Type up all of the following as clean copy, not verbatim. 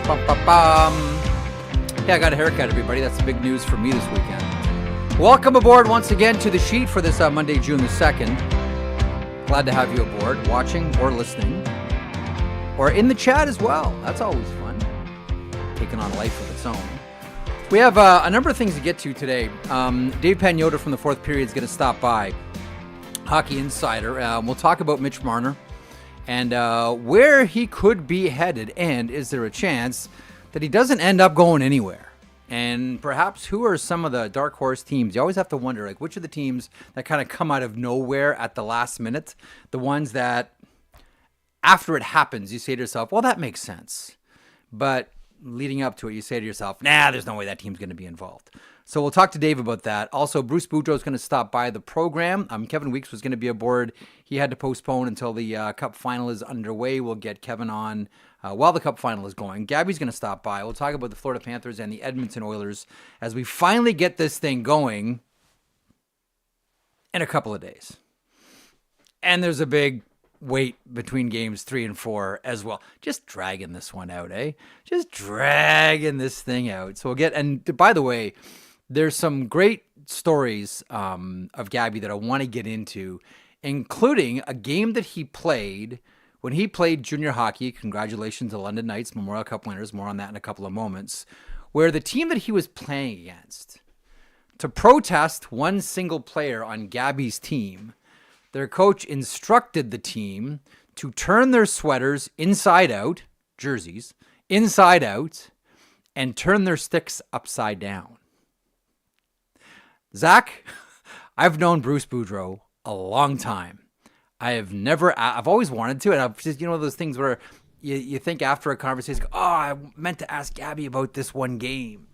Bum. Yeah, I got a haircut, everybody. That's the big news for me this weekend. Welcome aboard once again to The Sheet for this Monday, June the 2nd. Glad to have you aboard, watching or listening, or in the chat as well. That's always fun, taking on a life of its own. We have a number of things to get to today. David Pagnotta from the fourth period is going to stop by, Hockey Insider. We'll talk about Mitch Marner and where he could be headed, and is there a chance that he doesn't end up going anywhere? And perhaps who are some of the dark horse teams? You always have to wonder, like, which are the teams that kind of come out of nowhere at the last minute? The ones that, after it happens, you say to yourself, well, that makes sense. But leading up to it, you say to yourself, nah, there's no way that team's going to be involved. So we'll talk to Dave about that. Also, Bruce Boudreau is going to stop by the program. Kevin Weeks was going to be aboard. He had to postpone until the Cup Final is underway. We'll get Kevin on while the Cup Final is going. Gabby's going to stop by. We'll talk about the Florida Panthers and the Edmonton Oilers as we finally get this thing going in a couple of days. And there's a big wait between games 3 and 4 as well. Just dragging this one out, eh? Just dragging this thing out. So we'll get, and by the way, there's some great stories of Gabby that I want to get into, including a game that he played when he played junior hockey. Congratulations to London Knights, Memorial Cup winners. More on that in a couple of moments. Where the team that he was playing against, to protest one single player on Gabby's team, their coach instructed the team to turn their sweaters inside out, jerseys, inside out, and turn their sticks upside down. Zach, I've known Bruce Boudreau a long time. I've always wanted to, and I've just, those things where you think after a conversation, oh, I meant to ask Gabby about this one game.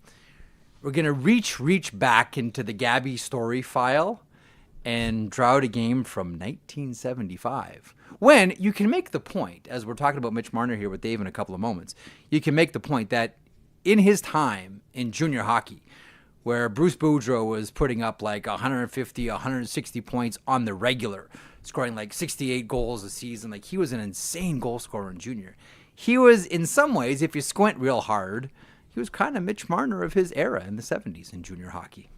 We're going to reach back into the Gabby story file and draw out a game from 1975. When you can make the point, as we're talking about Mitch Marner here with Dave in a couple of moments, you can make the point that in his time in junior hockey, where Bruce Boudreau was putting up like 150, 160 points on the regular, scoring like 68 goals a season. Like, he was an insane goal scorer in junior. He was, in some ways, if you squint real hard, he was kind of Mitch Marner of his era in the 70s in junior hockey.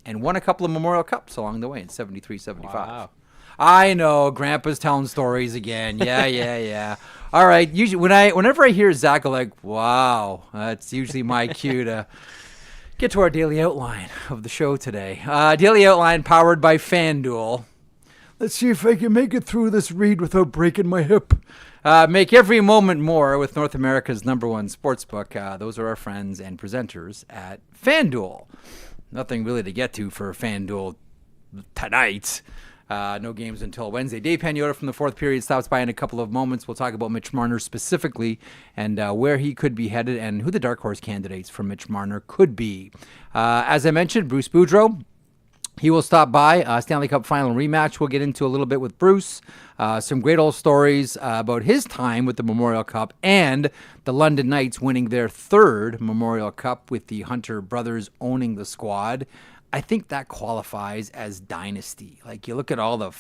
And won a couple of Memorial Cups along the way in 73, 75. Wow. I know, Grandpa's telling stories again. Yeah. All right, usually whenever I hear Zach, I'm like, wow, that's usually my cue to get to our daily outline of the show today. Daily outline powered by FanDuel. Let's see if I can make it through this read without breaking my hip. Make every moment more with North America's #1 sportsbook. Those are our friends and presenters at FanDuel. Nothing really to get to for FanDuel tonight. No games until Wednesday. Dave Pagnotta from the fourth period stops by in a couple of moments. We'll talk about Mitch Marner specifically and where he could be headed and who the dark horse candidates for Mitch Marner could be. As I mentioned, Bruce Boudreau, he will stop by. Stanley Cup Final rematch we'll get into a little bit with Bruce. Some great old stories about his time with the Memorial Cup and the London Knights winning their third Memorial Cup with the Hunter brothers owning the squad. I think that qualifies as dynasty. Like, you look at all the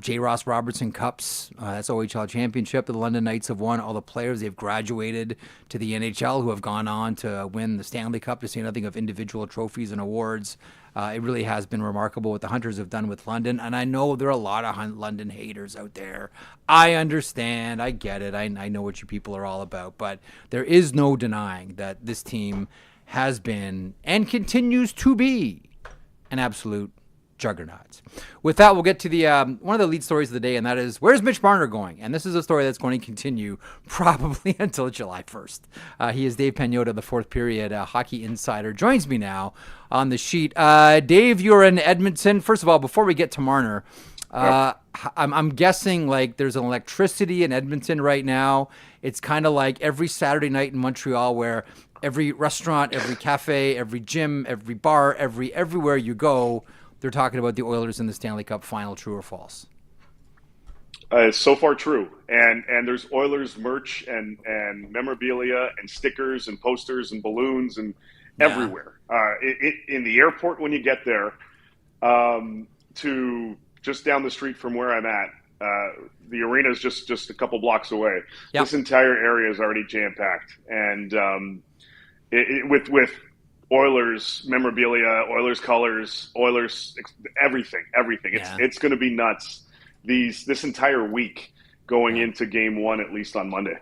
J. Ross Robertson Cups, that's OHL championship that the London Knights have won. All the players they've graduated to the NHL who have gone on to win the Stanley Cup, to say nothing of individual trophies and awards. It really has been remarkable what the Hunters have done with London. And I know there are a lot of London haters out there. I understand. I get it. I know what you people are all about. But there is no denying that this team has been and continues to be an absolute juggernaut. With that, we'll get to the one of the lead stories of the day, and that is, where's Mitch Marner going? And this is a story that's going to continue probably until July 1st. He is Dave Pagnotta, the fourth period Hockey Insider, joins me now on the sheet. Dave, you're in Edmonton. First of all, before we get to Marner, I'm guessing like there's an electricity in Edmonton right now. It's kind of like every Saturday night in Montreal where every restaurant, every cafe, every gym, every bar, everywhere you go, they're talking about the Oilers in the Stanley Cup Final. True or false? So far, true. And there's Oilers merch and memorabilia and stickers and posters and balloons and everywhere. In the airport when you get there, to just down the street from where I'm at, the arena is just a couple blocks away. Yep. This entire area is already jam packed, and with Oilers memorabilia, Oilers colors, Oilers everything. Yeah. It's going to be nuts. This entire week going Yeah. into Game 1, at least on Monday.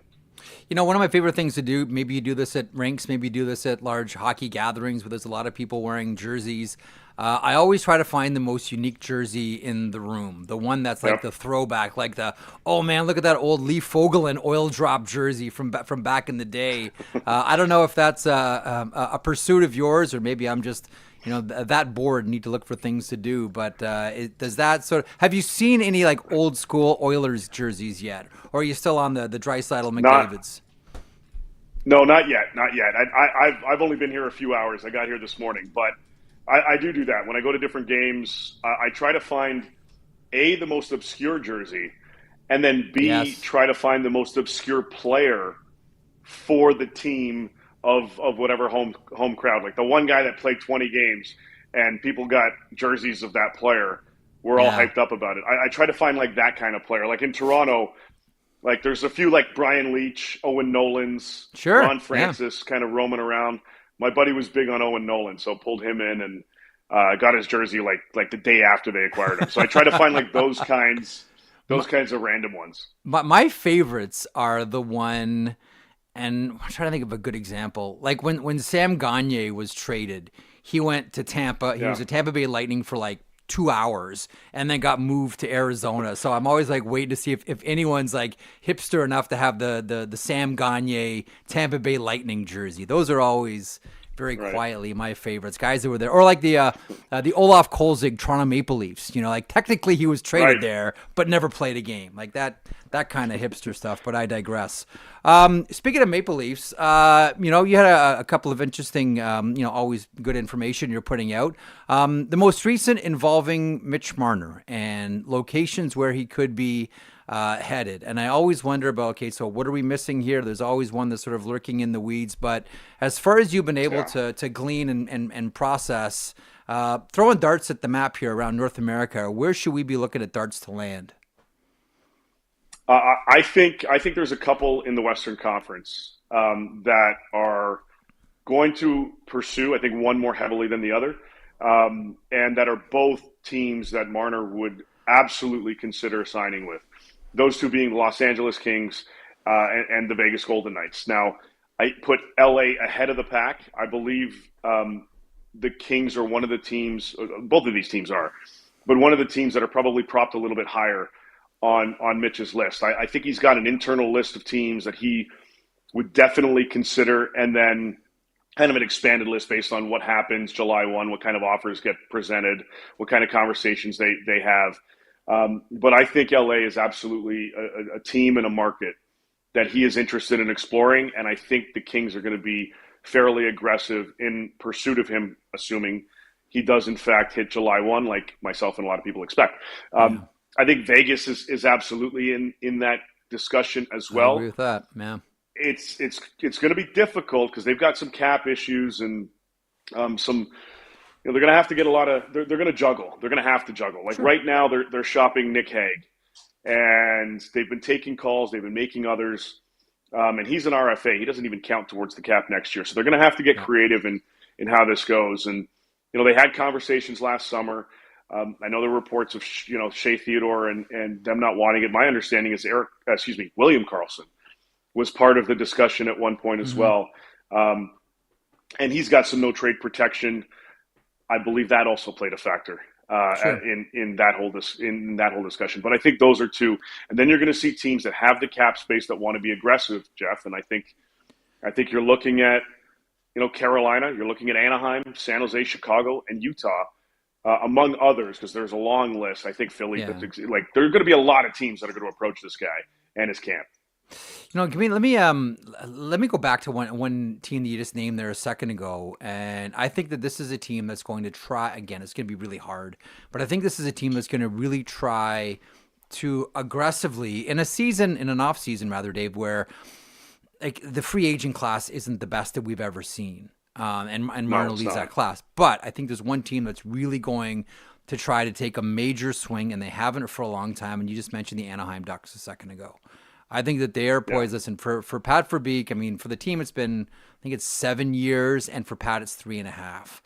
One of my favorite things to do, maybe you do this at rinks, maybe you do this at large hockey gatherings where there's a lot of people wearing jerseys. I always try to find the most unique jersey in the room, the one that's like Yep. the throwback, like the, oh man, look at that old Lee Fogelin oil drop jersey from back in the day. I don't know if that's a pursuit of yours, or maybe I'm just that bored, need to look for things to do. But does that sort of, have you seen any like old school Oilers jerseys yet, or are you still on the Draisaitl Not McDavid's? No, not yet, not yet. I've only been here a few hours. I got here this morning, but I do that when I go to different games. I try to find the most obscure jersey, and then B, Yes. try to find the most obscure player for the team of whatever home crowd. Like the one guy that played 20 games, and people got jerseys of that player. We're all Yeah. hyped up about it. I try to find like that kind of player. Like in Toronto, like there's a few like Brian Leach, Owen Nolan's, Sure. Ron Yeah. Francis kind of roaming around. My buddy was big on Owen Nolan, so pulled him in and got his jersey like the day after they acquired him. So I try to find like those kinds of random ones. My favorites are the one, and I'm trying to think of a good example. Like when Sam Gagner was traded, he went to Tampa. He Yeah, was a Tampa Bay Lightning for like 2 hours and then got moved to Arizona. So I'm always like waiting to see if anyone's like hipster enough to have the Sam Gagner Tampa Bay Lightning jersey. Those are always very right. quietly my favorites. Guys that were there, or like the Olaf Kolzig Toronto Maple Leafs. Like technically he was traded Right. there, but never played a game. Like that kind of hipster stuff. But I digress. Speaking of Maple Leafs, you had a couple of interesting, always good information you're putting out. The most recent involving Mitch Marner and locations where he could be headed. And I always wonder about, okay, so what are we missing here? There's always one that's sort of lurking in the weeds. But as far as you've been able Yeah. to glean and process, throwing darts at the map here around North America, where should we be looking at darts to land? I think there's a couple in the Western Conference that are going to pursue. I think one more heavily than the other, and that are both teams that Marner would absolutely consider signing with. Those two being the Los Angeles Kings and the Vegas Golden Knights. Now, I put LA ahead of the pack. I believe the Kings are one of the teams. Both of these teams are, but one of the teams that are probably propped a little bit higher on Mitch's list. I think he's got an internal list of teams that he would definitely consider, and then kind of an expanded list based on what happens July 1, what kind of offers get presented, what kind of conversations they have. But I think LA is absolutely a team and a market that he is interested in exploring, and I think the Kings are going to be fairly aggressive in pursuit of him, assuming he does in fact hit July 1, like myself and a lot of people expect. Yeah, I think Vegas is absolutely in that discussion as I agree well. with that. Yeah, It's going to be difficult because they've got some cap issues and some. They're going to have to get a lot of. They're going to juggle. They're going to have to juggle. Like sure. right now, they're shopping Nick Hague, and they've been taking calls. They've been making others, and he's an RFA. He doesn't even count towards the cap next year. So they're going to have to get Yeah. creative in how this goes. And they had conversations last summer. I know there were reports of Shea Theodore and them not wanting it. My understanding is William Karlsson was part of the discussion at one point as Hmm. well, and he's got some no trade protection. I believe that also played a factor Sure. in that whole discussion. But I think those are two, and then you're going to see teams that have the cap space that want to be aggressive, Jeff. And I think you're looking at Carolina, you're looking at Anaheim, San Jose, Chicago, and Utah. Among others, because there's a long list. I think Philly, Yeah. like there are going to be a lot of teams that are going to approach this guy and his camp. Let me go back to one team that you just named there a second ago, and I think that this is a team that's going to try again. It's going to be really hard, but I think this is a team that's going to really try to aggressively in an off season rather, Dave, where like the free agent class isn't the best that we've ever seen. And Marner No, it's leads not. that class. But I think there's one team that's really going to try to take a major swing, and they haven't for a long time. And you just mentioned the Anaheim Ducks a second ago. I think that they are poised. Yeah. Listen, for Pat Verbeek, I mean, for the team, it's been, I think it's 7 years, and for Pat, it's 3.5.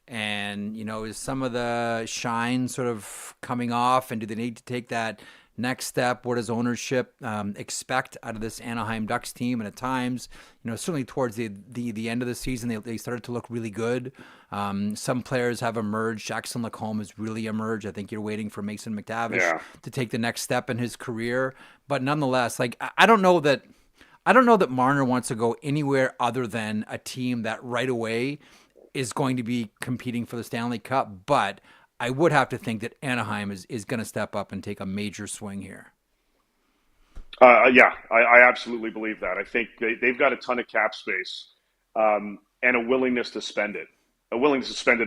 And, is some of the shine sort of coming off, and do they need to take that next step? What does ownership expect out of this Anaheim Ducks team? And at times, certainly towards the end of the season, they started to look really good. Some players have emerged. Jackson Lacombe has really emerged. I think you're waiting for Mason McTavish to take the next step in his career. But nonetheless, I don't know that Marner wants to go anywhere other than a team that right away is going to be competing for the Stanley Cup. But I would have to think that Anaheim is going to step up and take a major swing here. Yeah, I absolutely believe that. I think they've got a ton of cap space and a willingness to spend it, in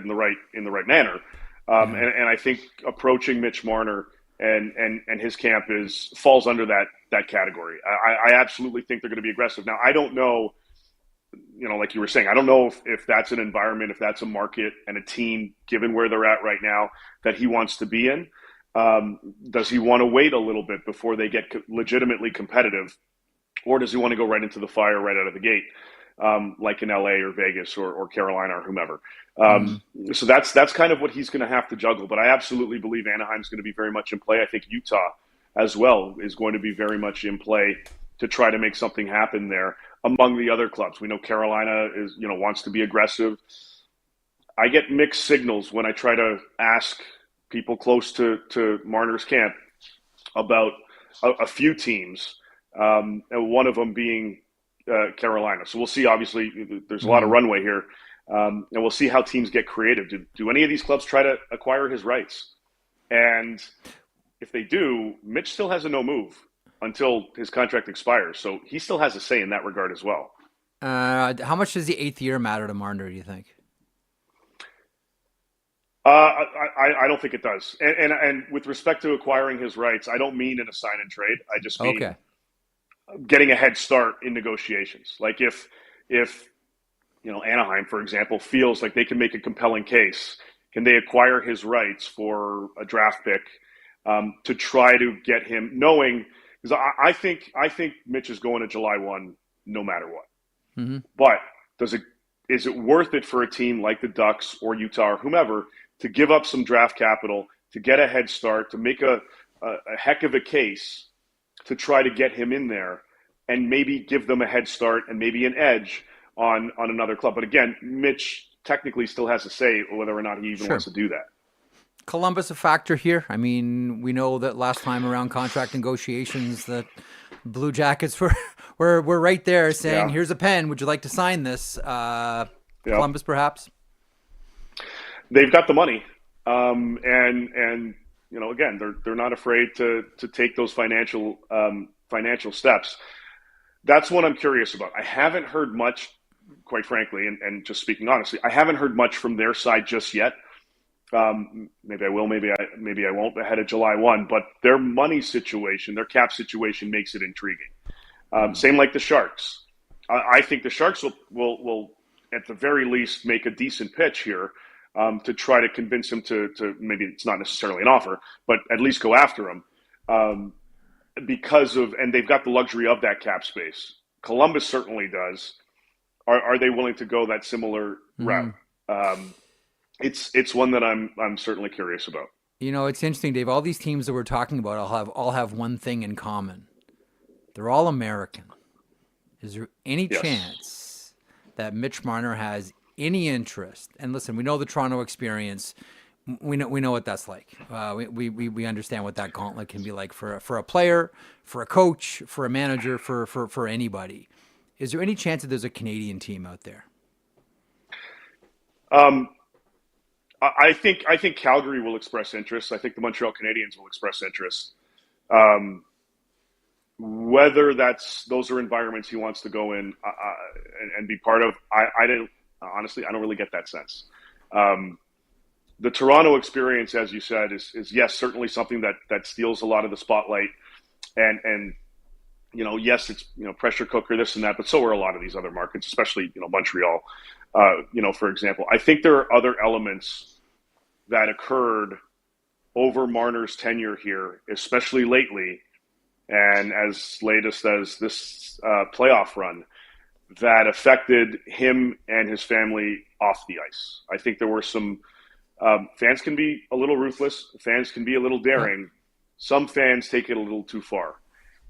the right manner. And I think approaching Mitch Marner and his camp falls under that category. I absolutely think they're going to be aggressive. Now, I don't know. Like you were saying, I don't know if that's an environment, if that's a market and a team, given where they're at right now, that he wants to be in. Does he want to wait a little bit before they get legitimately competitive? Or does he want to go right into the fire right out of the gate, like in LA or Vegas or Carolina or whomever? So that's kind of what he's going to have to juggle. But I absolutely believe Anaheim's going to be very much in play. I think Utah as well is going to be very much in play to try to make something happen there. Among the other clubs, we know Carolina wants to be aggressive. I get mixed signals when I try to ask people close to Marner's camp about a few teams, and one of them being Carolina. So we'll see. Obviously, there's a lot of runway here, and we'll see how teams get creative. Do any of these clubs try to acquire his rights? And if they do, Mitch still has a no move until his contract expires. So he still has a say in that regard as well. How much does the 8th year matter to Marner, do you think? I don't think it does. And with respect to acquiring his rights, I don't mean in a sign and trade. I just mean getting a head start in negotiations. Like if Anaheim, for example, feels like they can make a compelling case, can they acquire his rights for a draft pick to try to get him, knowing – because I think Mitch is going to July 1 no matter what. Mm-hmm. But is it worth it for a team like the Ducks or Utah or whomever to give up some draft capital, to get a head start, to make a heck of a case to try to get him in there and maybe give them a head start and maybe an edge on another club? But again, Mitch technically still has to say whether or not he even wants to do that. Columbus a factor here? I mean, we know that last time around contract negotiations that Blue Jackets were right there saying, here's a pen. Would you like to sign this? Columbus, perhaps? They've got the money. And again, they're not afraid to take those financial steps. That's what I'm curious about. I haven't heard much, quite frankly, and just speaking honestly, I haven't heard much from their side just yet. Maybe I will, maybe I won't ahead of July 1, but their money situation, their cap situation makes it intriguing. Same like the Sharks. I think the Sharks will at the very least make a decent pitch here to try to convince him to maybe it's not necessarily an offer, but at least go after him and they've got the luxury of that cap space. Columbus certainly does. Are they willing to go that similar route? It's one that I'm certainly curious about. It's interesting, Dave. All these teams that we're talking about all have one thing in common. They're all American. Is there any chance that Mitch Marner has any interest? And listen, we know the Toronto experience. We know what that's like. We understand what that gauntlet can be like for a player, for a coach, for a manager, for anybody. Is there any chance that there's a Canadian team out there? I think Calgary will express interest. I think the Montreal Canadiens will express interest. Whether those are environments he wants to go in and be part of, I don't really get that sense. The Toronto experience, as you said, is yes, certainly something that steals a lot of the spotlight, and yes, it's pressure cooker, this and that, but so are a lot of these other markets, especially Montreal. For example, I think there are other elements that occurred over Marner's tenure here, especially lately, and as latest as this playoff run, that affected him and his family off the ice. I think there were some fans can be a little ruthless. Fans can be a little daring. Some fans take it a little too far.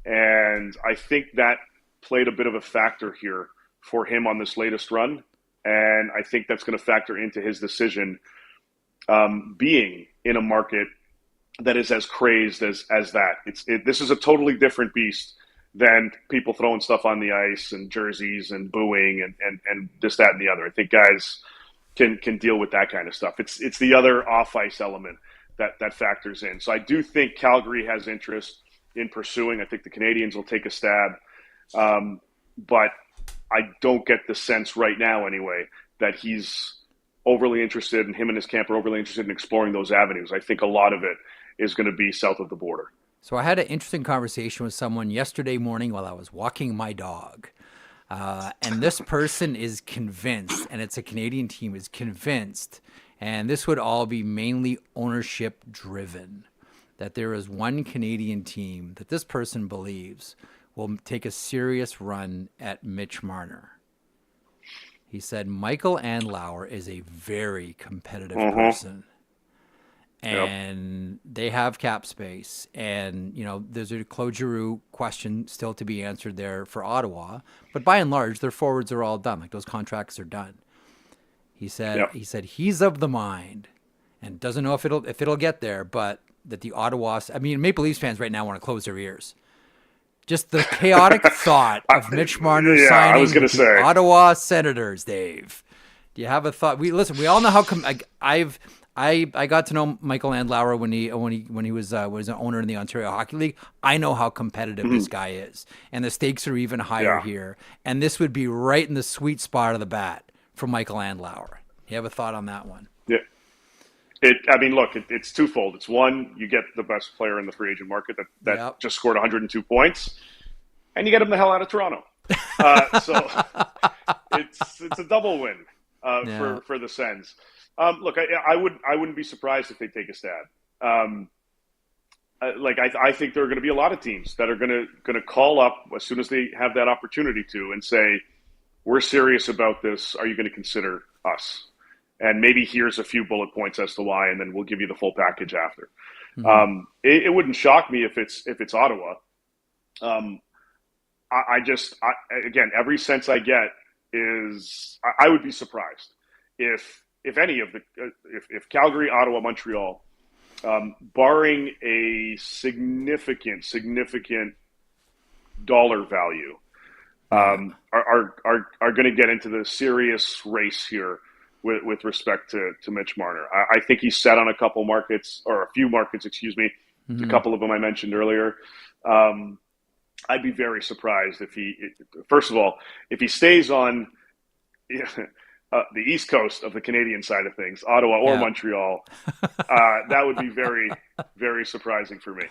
And I think that played a bit of a factor here for him on this latest run. And I think that's going to factor into his decision being in a market that is as crazed as that. This is a totally different beast than people throwing stuff on the ice and jerseys and booing and this, that, and the other. I think guys can deal with that kind of stuff. It's the other off-ice element that factors in. So I do think Calgary has interest in pursuing. I think the Canadians will take a stab. But I don't get the sense right now anyway that he's overly interested, and him and his camp are overly interested in exploring those avenues. I think a lot of it is going to be south of the border. So I had an interesting conversation with someone yesterday morning while I was walking my dog. And this person is convinced, and it's a Canadian team, is convinced, and this would all be mainly ownership driven, that there is one Canadian team that this person believes will take a serious run at Mitch Marner. He said Michael Andlauer is a very competitive person. And they have cap space. And, there's a Claude Giroux question still to be answered there for Ottawa. But by and large, their forwards are all done. Like, those contracts are done. He said he's of the mind and doesn't know if it'll get there, but that the Ottawa, Maple Leafs fans right now want to close their ears. Just the chaotic thought of Mitch Marner signing with the Ottawa Senators, Dave. Do you have a thought? We all know how I got to know Michael Andlauer when he was an owner in the Ontario Hockey League. I know how competitive this guy is, and the stakes are even higher here. And this would be right in the sweet spot of the bat for Michael Andlauer. You have a thought on that one? Yeah. It's twofold. It's one, you get the best player in the free agent market that just scored 102 points, and you get him the hell out of Toronto. So it's a double win for the Sens. I wouldn't be surprised if they take a stab. I think there are going to be a lot of teams that are going to call up as soon as they have that opportunity to and say, "We're serious about this. Are you going to consider us?" And maybe here's a few bullet points as to why, and then we'll give you the full package after. It wouldn't shock me if it's Ottawa. Again, every sense I get is I would be surprised if any of if Calgary, Ottawa, Montreal, barring a significant dollar value, are going to get into the serious race here with respect to Mitch Marner. I think he's set on a couple markets, or a few markets, excuse me. A couple of them I mentioned earlier. I'd be very surprised if first of all, if he stays on the East Coast of the Canadian side of things, Ottawa or Montreal, that would be very, very surprising for me.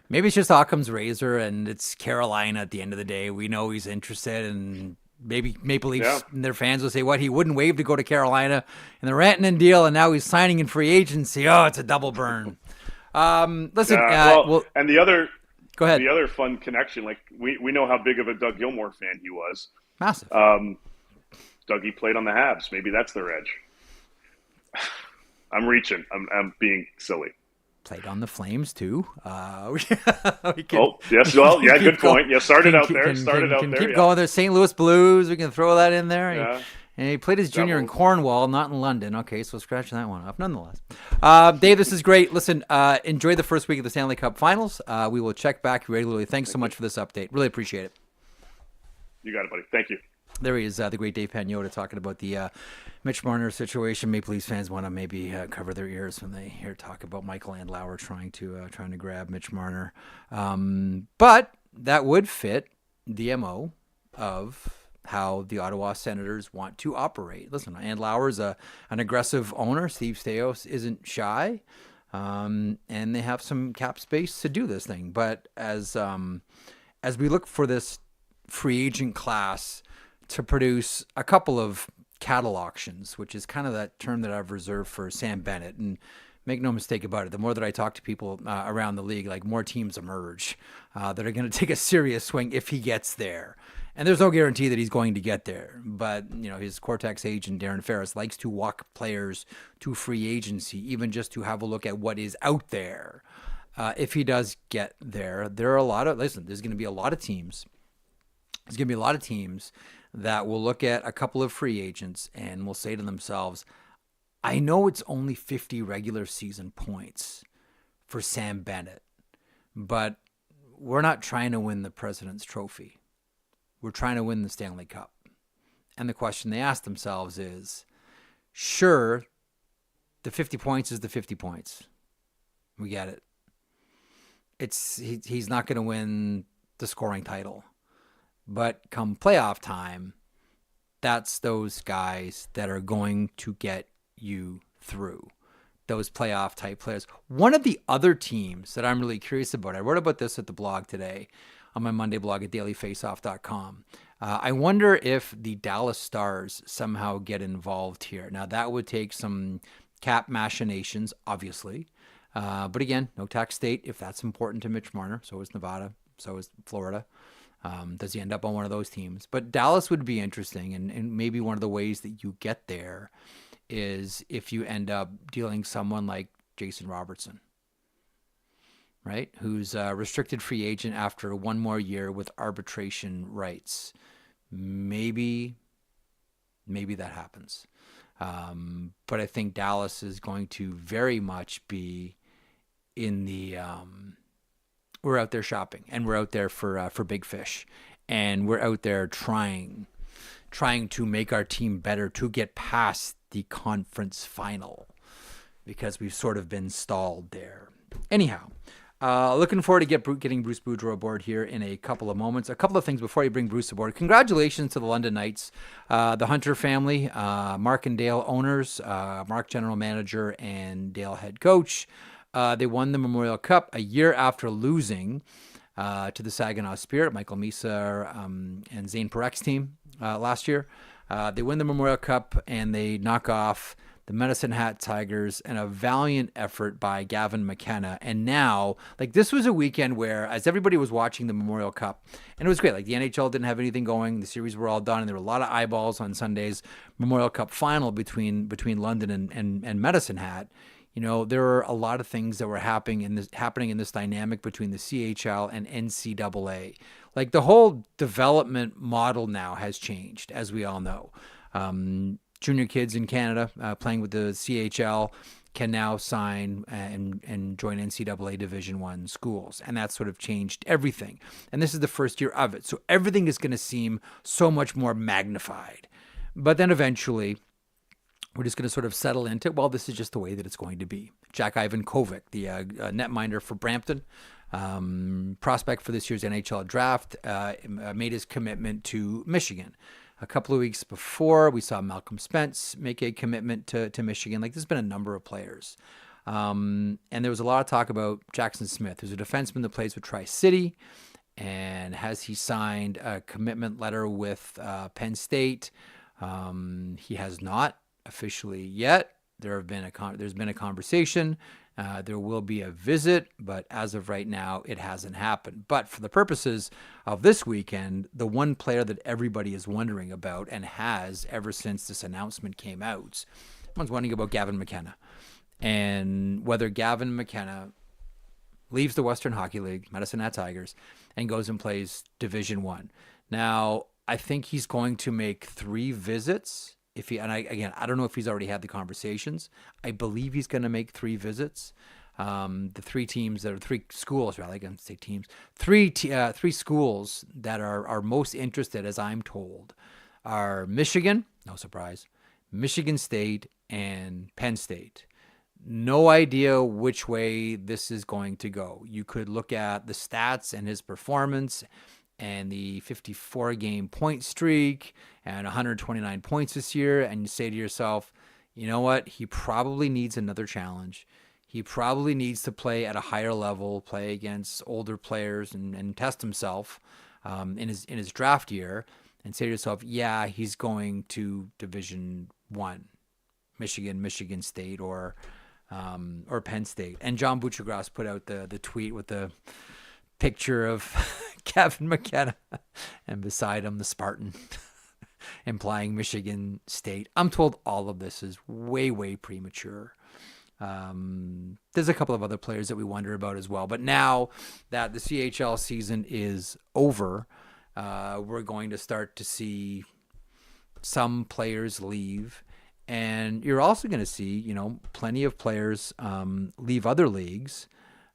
Maybe it's just Occam's razor, and it's Carolina at the end of the day. We know he's interested, and maybe Maple Leafs and their fans will say, what, he wouldn't waive to go to Carolina, and the Rantanen deal, and now he's signing in free agency. Oh, it's a double burn. Listen, and the other... Go ahead. The other fun connection, we know how big of a Doug Gilmour fan he was. Massive. Dougie played on the Habs. Maybe that's their edge. I'm reaching. I'm being silly. Played on the Flames too. Good point. Yeah, started out there. Keep going there. St. Louis Blues. We can throw that in there. Yeah. And he played his junior in Cornwall, not in London. Okay, so scratch that one off. Nonetheless, Dave, this is great. Listen, enjoy the first week of the Stanley Cup Finals. We will check back regularly. Thanks so much for this update. Really appreciate it. You got it, buddy. Thank you. There he is, the great Dave Pagnotta, talking about the Mitch Marner situation. Maple Leafs fans want to maybe cover their ears when they hear talk about Michael Andlauer trying to grab Mitch Marner. But that would fit the MO of how the Ottawa Senators want to operate. Listen, Andlauer is an aggressive owner. Steve Staios isn't shy, and they have some cap space to do this thing. But as we look for this free agent class to produce a couple of cattle auctions, which is kind of that term that I've reserved for Sam Bennett, and Make no mistake about it. The more that I talk to people around the league, like more teams emerge that are going to take a serious swing if he gets there. And there's no guarantee that he's going to get there. But, his Cortex agent, Darren Ferris, likes to walk players to free agency, even just to have a look at what is out there. If he does get there, there are there's going to be a lot of teams. There's going to be a lot of teams that will look at a couple of free agents and will say to themselves, I know it's only 50 regular season points for Sam Bennett, but we're not trying to win the President's Trophy. We're trying to win the Stanley Cup. And the question they ask themselves is, sure, the 50 points is the 50 points. We get it. He's not going to win the scoring title. But come playoff time, that's those guys that are going to get you through. Those playoff type players. One of the other teams that I'm really curious about, I wrote about this at the blog today, on my Monday blog at dailyfaceoff.com. I wonder if the Dallas Stars somehow get involved here. Now, that would take some cap machinations, obviously. But again, no tax state if that's important to Mitch Marner. So is Nevada. So is Florida. Does he end up on one of those teams? But Dallas would be interesting. And maybe one of the ways that you get there is if you end up dealing someone like Jason Robertson, right? Who's a restricted free agent after one more year with arbitration rights. Maybe that happens. But I think Dallas is going to very much be in the we're out there shopping, and we're out there for big fish, and we're out there trying to make our team better to get past the conference final, because we've sort of been stalled there. Anyhow, looking forward to getting Bruce Boudreau aboard here in a couple of moments. A couple of things before you bring Bruce aboard. Congratulations to the London Knights, the Hunter family, Mark and Dale owners, Mark general manager and Dale head coach. They won the Memorial Cup a year after losing to the Saginaw Spirit, Michael Misa and Zane Parek's team last year. They win the Memorial Cup and they knock off the Medicine Hat Tigers, and a valiant effort by Gavin McKenna. And now, this was a weekend where, as everybody was watching the Memorial Cup, and it was great. The NHL didn't have anything going. The series were all done, and there were a lot of eyeballs on Sunday's Memorial Cup final between London and Medicine Hat. There were a lot of things that were happening in this dynamic between the CHL and NCAA. The whole development model now has changed, as we all know. Junior kids in Canada playing with the CHL can now sign and join NCAA Division I schools. And that's sort of changed everything. And this is the first year of it. So everything is going to seem so much more magnified. But then eventually, we're just going to sort of settle into, well, this is just the way that it's going to be. Jack Ivan Kovic, the netminder for Brampton, prospect for this year's NHL draft, made his commitment to Michigan. A couple of weeks before, we saw Malcolm Spence make a commitment to Michigan. There's been a number of players. And there was a lot of talk about Jackson Smith, who's a defenseman that plays with Tri-City. And has he signed a commitment letter with Penn State? He has not officially yet. There's been a conversation. There will be a visit, but as of right now, it hasn't happened. But for the purposes of this weekend, the one player that everybody is wondering about, and has ever since this announcement came out, everyone's wondering about Gavin McKenna. And whether Gavin McKenna leaves the Western Hockey League, Medicine Hat Tigers, and goes and plays Division I. Now, I think he's going to make 3 visits. I don't know if he's already had the conversations. I believe he's going to make 3 visits. The 3 schools, rather, I can say teams. 3 schools that are most interested, as I'm told, are Michigan, no surprise, Michigan State, and Penn State. No idea which way this is going to go. You could look at the stats and his performance and the 54-game point streak and 129 points this year, and you say to yourself, you know what? He probably needs another challenge. He probably needs to play at a higher level, play against older players, and test himself in his draft year, and say to yourself, yeah, he's going to Division I, Michigan State, or or Penn State. And John Buccigross put out the tweet with the picture of Kevin McKenna and beside him the Spartan, implying Michigan State. I'm told all of this is way, way premature. There's a couple of other players that we wonder about as well. But now that the CHL season is over, we're going to start to see some players leave. And you're also going to see, plenty of players leave other leagues,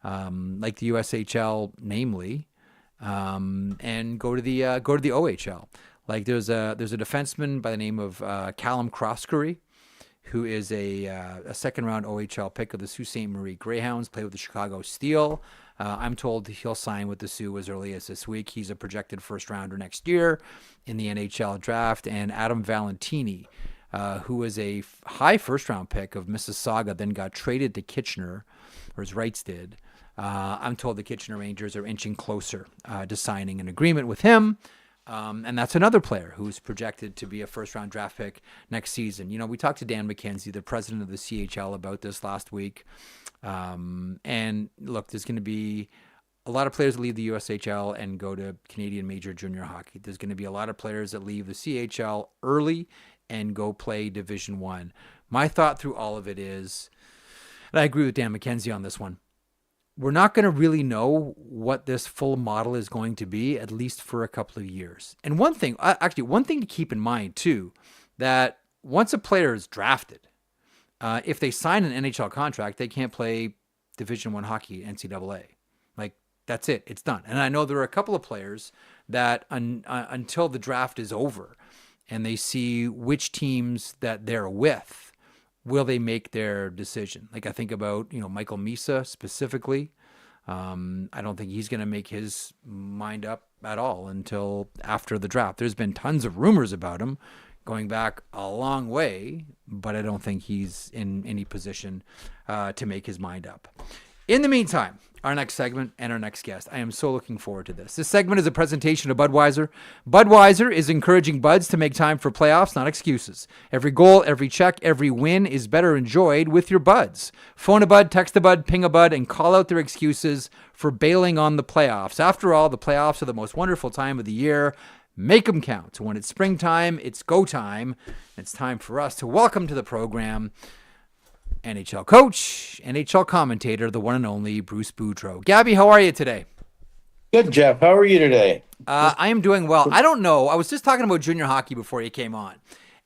like the USHL, namely, and go to the OHL. Like there's a defenseman by the name of Callum Croskery, who is a second round OHL pick of the Sault Ste. Marie Greyhounds, played with the Chicago Steel. I'm told he'll sign with the Sioux as early as this week. He's a projected first rounder next year in the NHL draft. And Adam Valentini, who was a high first round pick of Mississauga, then got traded to Kitchener, or his rights did. I'm told the Kitchener Rangers are inching closer to signing an agreement with him. And that's another player who's projected to be a first-round draft pick next season. We talked to Dan McKenzie, the president of the CHL, about this last week. And look, there's going to be a lot of players that leave the USHL and go to Canadian Major Junior Hockey. There's going to be a lot of players that leave the CHL early and go play Division I. My thought through all of it is, and I agree with Dan McKenzie on this one, we're not going to really know what this full model is going to be, at least for a couple of years. And one thing to keep in mind too, that once a player is drafted, if they sign an NHL contract, they can't play Division I hockey, NCAA. Like that's it, it's done. And I know there are a couple of players that until the draft is over and they see which teams that they're with, will they make their decision? Like I think about, Michael Misa specifically. I don't think he's going to make his mind up at all until after the draft. There's been tons of rumors about him going back a long way, but I don't think he's in any position to make his mind up. In the meantime, our next segment and our next guest. I am so looking forward to this. This segment is a presentation of Budweiser. Budweiser is encouraging buds to make time for playoffs, not excuses. Every goal, every check, every win is better enjoyed with your buds. Phone a bud, text a bud, ping a bud, and call out their excuses for bailing on the playoffs. After all, the playoffs are the most wonderful time of the year. Make them count. When it's springtime, it's go time. It's time for us to welcome to the program NHL coach, NHL commentator, the one and only Bruce Boudreau. Gabby, how are you today? Good, Jeff. How are you today? I am doing well. I don't know. I was just talking about junior hockey before you came on.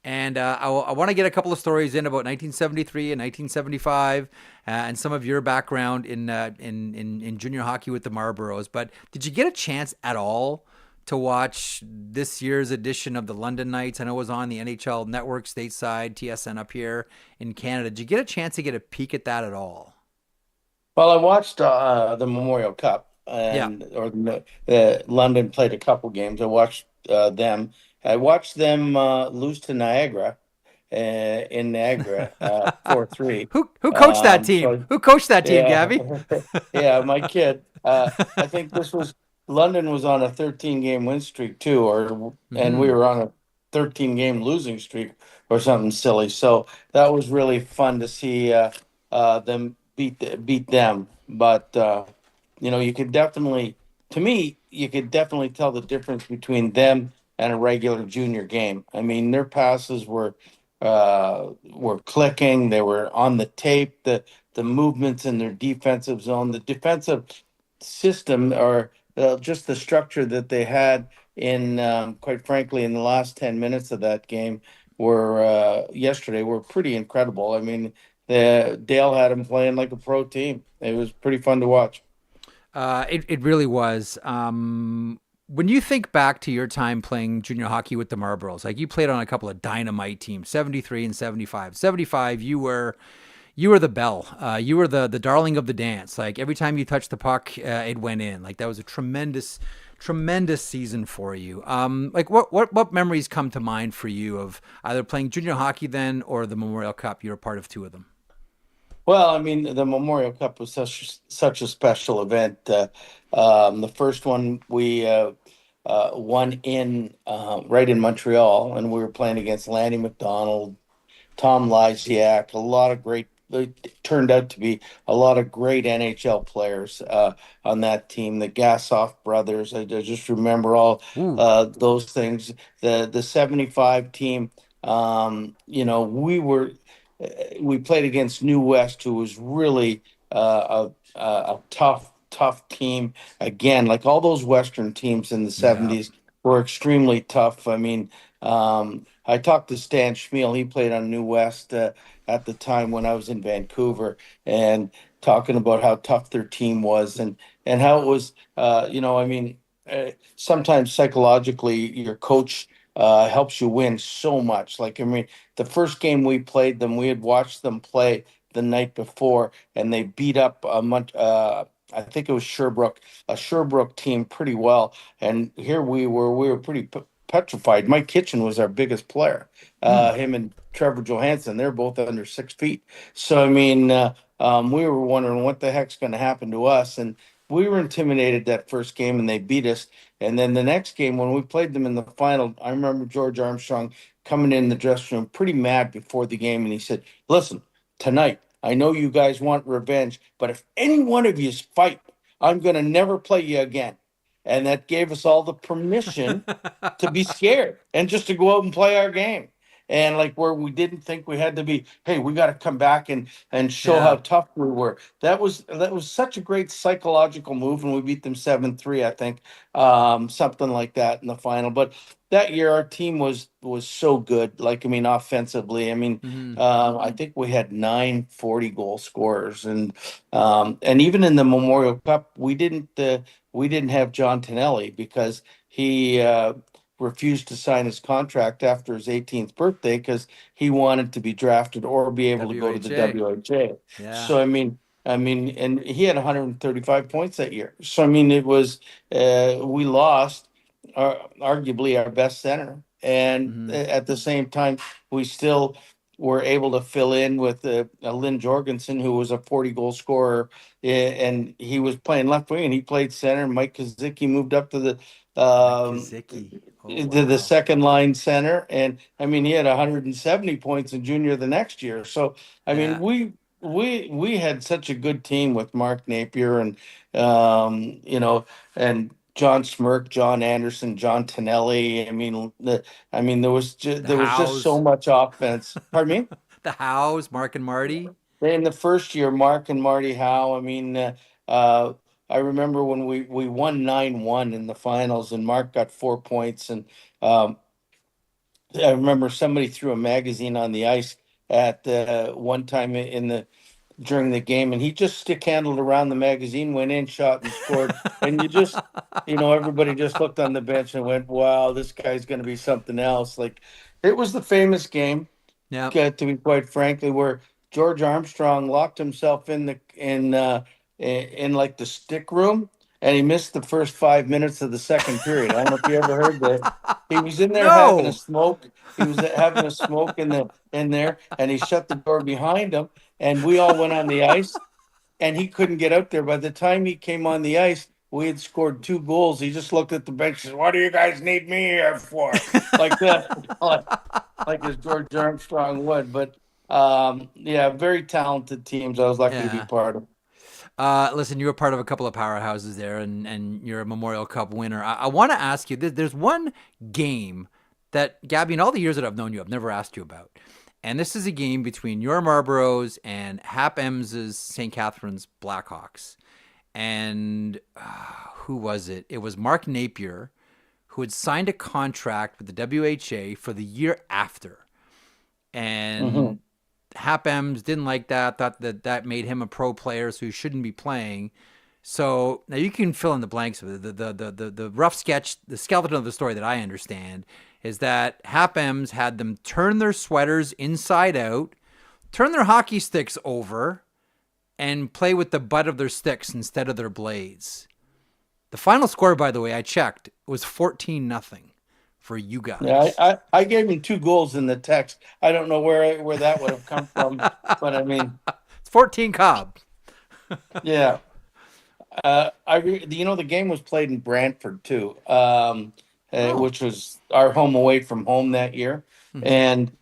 And I want to get a couple of stories in about 1973 and 1975 and some of your background in junior hockey with the Marlboros. But did you get a chance at all to watch this year's edition of the London Knights? I know it was on the NHL Network stateside, TSN up here in Canada. Did you get a chance to get a peek at that at all? Well, I watched the Memorial Cup, Yeah. or London played a couple games. I watched them. I watched them lose to Niagara in Niagara 4-3. Who coached that team? So Who coached that team, yeah, Gabby? yeah, my kid. I think London was on a 13-game win streak too, and we Mm-hmm. were on a 13-game losing streak or something silly. So that was really fun to see them beat them. But to me, you could definitely tell the difference between them and a regular junior game. I mean, their passes were clicking. They were on the tape. The movements in their defensive zone, the defensive system, or just the structure that they had quite frankly, in the last 10 minutes of that game yesterday were pretty incredible. I mean, Dale had them playing like a pro team. It was pretty fun to watch. It really was. When you think back to your time playing junior hockey with the Marlboros, like you played on a couple of dynamite teams, 73 and 75. 75, you were the belle. You were the darling of the dance. Like every time you touched the puck, it went in. Like that was a tremendous season for you. Like what memories come to mind for you of either playing junior hockey then or the Memorial Cup? You were part of two of them. Well, I mean, the Memorial Cup was such a special event. The first one we won right in Montreal, and we were playing against Lanny McDonald, Tom Lysiak, a lot of great they turned out to be a lot of great NHL players on that team. The Gassoff brothers, I just remember all Ooh, those things. The 75 team, we played against New West, who was really a tough team. Again, like all those Western teams in the yeah. 70s were extremely tough. I mean, I talked to Stan Schmiel. He played on New West at the time when I was in Vancouver, and talking about how tough their team was, and how it was. I mean, sometimes psychologically, your coach helps you win so much. Like, I mean, the first game we played them, we had watched them play the night before, and they beat up a much. I think it was Sherbrooke, a Sherbrooke team, pretty well. And here we were pretty petrified. Mike Kitchen was our biggest player. Hmm. Him and Trevor Johansson, they're both under 6 feet. So I mean, we were wondering what the heck's going to happen to us, and we were intimidated that first game, and they beat us. And then the next game, when we played them in the final, I remember George Armstrong coming in the dressing room pretty mad before the game, and he said, "Listen, tonight, I know you guys want revenge, but if any one of you fight, I'm going to never play you again." And that gave us all the permission to be scared and just to go out and play our game. And like where we didn't think we had to be, hey, we got to come back and show how Yeah. tough we were. That was such a great psychological move, and we beat them 7-3, I think, something like that in the final. But that year our team was so good. Like, I mean, offensively, I mean, Hmm. I think we had 9 40 goal scorers, and even in the Memorial Cup, we didn't have John Tonelli because he refused to sign his contract after his 18th birthday because he wanted to be drafted or be able to go to the WHA. WHA. Yeah. So I mean, and he had 135 points that year. So I mean, it was we lost arguably our best center, and Hmm. at the same time, we still were able to fill in with Lynn Jorgensen, who was a 40 goal scorer, and he was playing left wing, and he played center. Mike Kazicki moved up Mike um, Kazicki. Oh to the wow. second line center, and I mean he had 170 points in junior the next year. So I mean Yeah. we had such a good team with Mark Napier and and John Smirk, John Anderson, John Tonelli. I mean The there was just so Hows. much offense. Pardon me? The Hows. Mark and Marty. In the first year, Mark and Marty Howe. I mean, uh, I remember when we won 9-1 in the finals, and Mark got 4 points. And I remember somebody threw a magazine on the ice at one time in the during the game, and he just stick handled around the magazine, went in, shot, and scored. And everybody just looked on the bench and went, "Wow, this guy's going to be something else." Like, it was the famous game, Yep. to be quite frankly, where George Armstrong locked himself in like the stick room, and he missed the first 5 minutes of the second period. I don't know if you ever heard that. He was in there having a No. smoke. He was having a smoke in there, and he shut the door behind him. And we all went on the ice, and he couldn't get out there. By the time he came on the ice, we had scored 2 goals. He just looked at the bench and said, "What do you guys need me here for?" Like that. Like as George Armstrong would. But yeah, very talented teams. I was lucky to be Yeah. part of. Listen, you were part of a couple of powerhouses there, and you're a Memorial Cup winner. I want to ask you. There's one game that Gabby, in all the years that I've known you, I've never asked you about, and this is a game between your Marlboros and Hap Ems's St. Catharines Blackhawks. And who was it? It was Mark Napier, who had signed a contract with the WHA for the year after, Hmm. and Hap Ems didn't like that. Thought that made him a pro player, so he shouldn't be playing. So now you can fill in the blanks of it. The rough sketch, the skeleton of the story that I understand is that Hap Ems had them turn their sweaters inside out, turn their hockey sticks over, and play with the butt of their sticks instead of their blades. The final score, by the way, I checked, was 14-0 for you Yeah, guys. I gave him 2 goals in the text. I don't know where that would have come from, but I mean, It's 14 Cobb. yeah. The game was played in Brantford too, Oh. which was our home away from home that year, Mm-hmm. and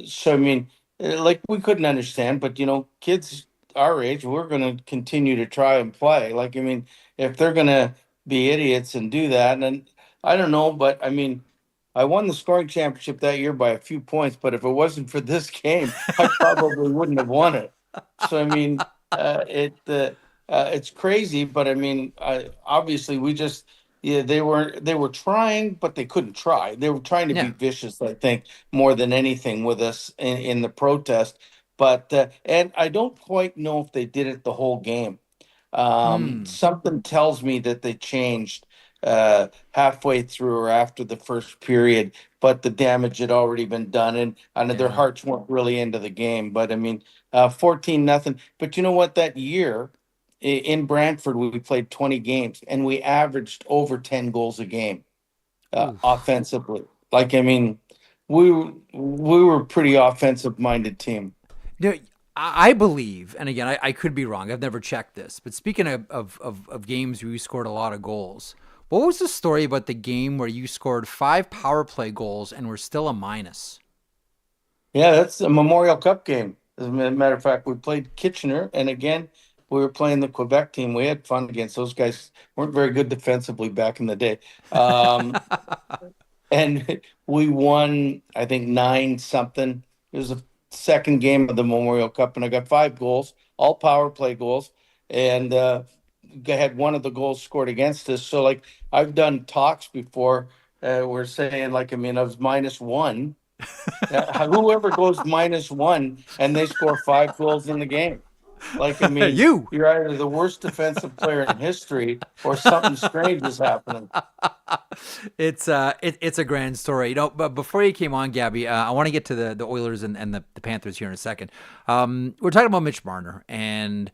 so I mean. like we couldn't understand, but kids our age, we're going to continue to try and play. Like, I mean, if they're going to be idiots and do that, and I don't know, but I mean, I won the scoring championship that year by a few points, but if it wasn't for this game, I probably wouldn't have won it. So I mean, it's crazy, but I mean, obviously we just yeah they were trying, but they couldn't try. They were trying to be Yeah. vicious, I think, more than anything with us in the protest. But and I don't quite know if they did it the whole game. Hmm. Something tells me that they changed halfway through or after the first period, but the damage had already been done, and their Yeah. hearts weren't really into the game. But I mean, 14-0. But you know what? That year in Brantford, we played 20 games and we averaged over 10 goals a game Oof. offensively. Like, I mean, we were a pretty offensive minded team. You know, I believe, and again, I could be wrong. I've never checked this, but speaking of games where you scored a lot of goals, what was the story about the game where you scored 5 power play goals and were still a minus? Yeah, that's a Memorial Cup game. As a matter of fact, we played Kitchener, and again, we were playing the Quebec team. We had fun against those guys. Weren't very good defensively back in the day. And we won, I think, 9-something. It was the second game of the Memorial Cup, and I got 5 goals, all power play goals, and had one of the goals scored against us. So, like, I've done talks before. We're saying, like, I mean, I was -1. Whoever goes -1 and they score 5 goals in the game. Like, I mean, You. you're either the worst defensive player in history or something strange is happening. It's a grand story, But before you came on, Gabby, I want to get to the Oilers and the Panthers here in a second. We're talking about Mitch Marner and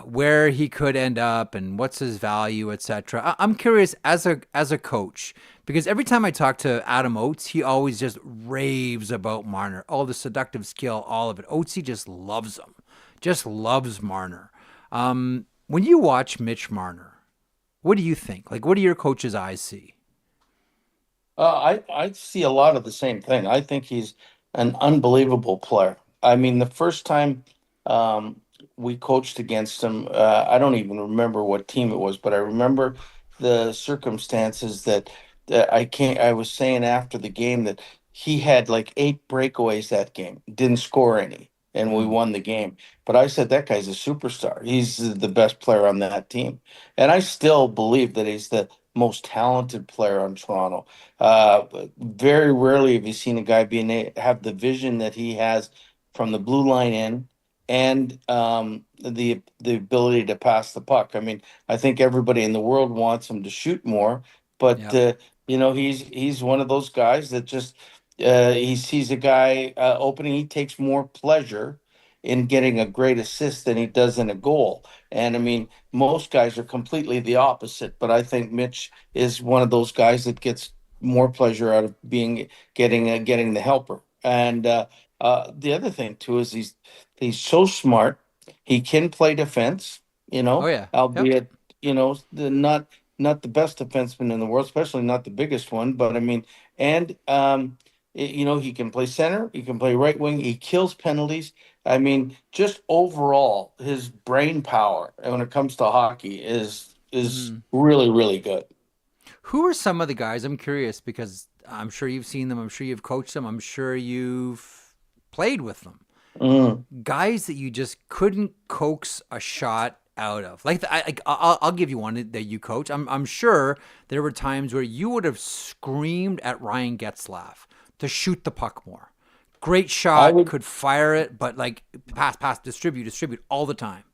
where he could end up and what's his value, etc. I'm curious as a coach because every time I talk to Adam Oates, he always just raves about Marner, all the seductive skill, all of it. Oatesy just loves him, just loves Marner. When you watch Mitch Marner, what do you think? Like, what do your coach's eyes see? I see a lot of the same thing. I think he's an unbelievable player. I mean, the first time um, we coached against him, I don't even remember what team it was, but I remember the circumstances that I can't. I was saying after the game that he had like 8 breakaways that game, didn't score any, and we Mm, won the game. But I said that guy's a superstar. He's the best player on that team, and I still believe that he's the most talented player on Toronto. Very rarely have you seen a guy have the vision that he has from the blue line in, and the ability to pass the puck. I mean, I think everybody in the world wants him to shoot more, but yep. he's one of those guys that just he sees a guy opening, he takes more pleasure in getting a great assist than he does in a goal. And I mean, most guys are completely the opposite, but I think Mitch is one of those guys that gets more pleasure out of getting the helper. And the other thing too is he's so smart. He can play defense, Oh yeah. Yep. albeit not the best defenseman in the world, especially not the biggest one. But I mean, and he can play center, he can play right wing, he kills penalties. I mean, just overall, his brain power when it comes to hockey is Hmm. really, really good. Who are some of the guys? I'm curious because I'm sure you've seen them. I'm sure you've coached them. I'm sure you've played with them. Mm. Guys that you just couldn't coax a shot out of. I'll give you one that you coach. I'm sure there were times where you would have screamed at Ryan Getzlaff to shoot the puck more. Great I shot, would could fire it, but like pass, distribute all the time.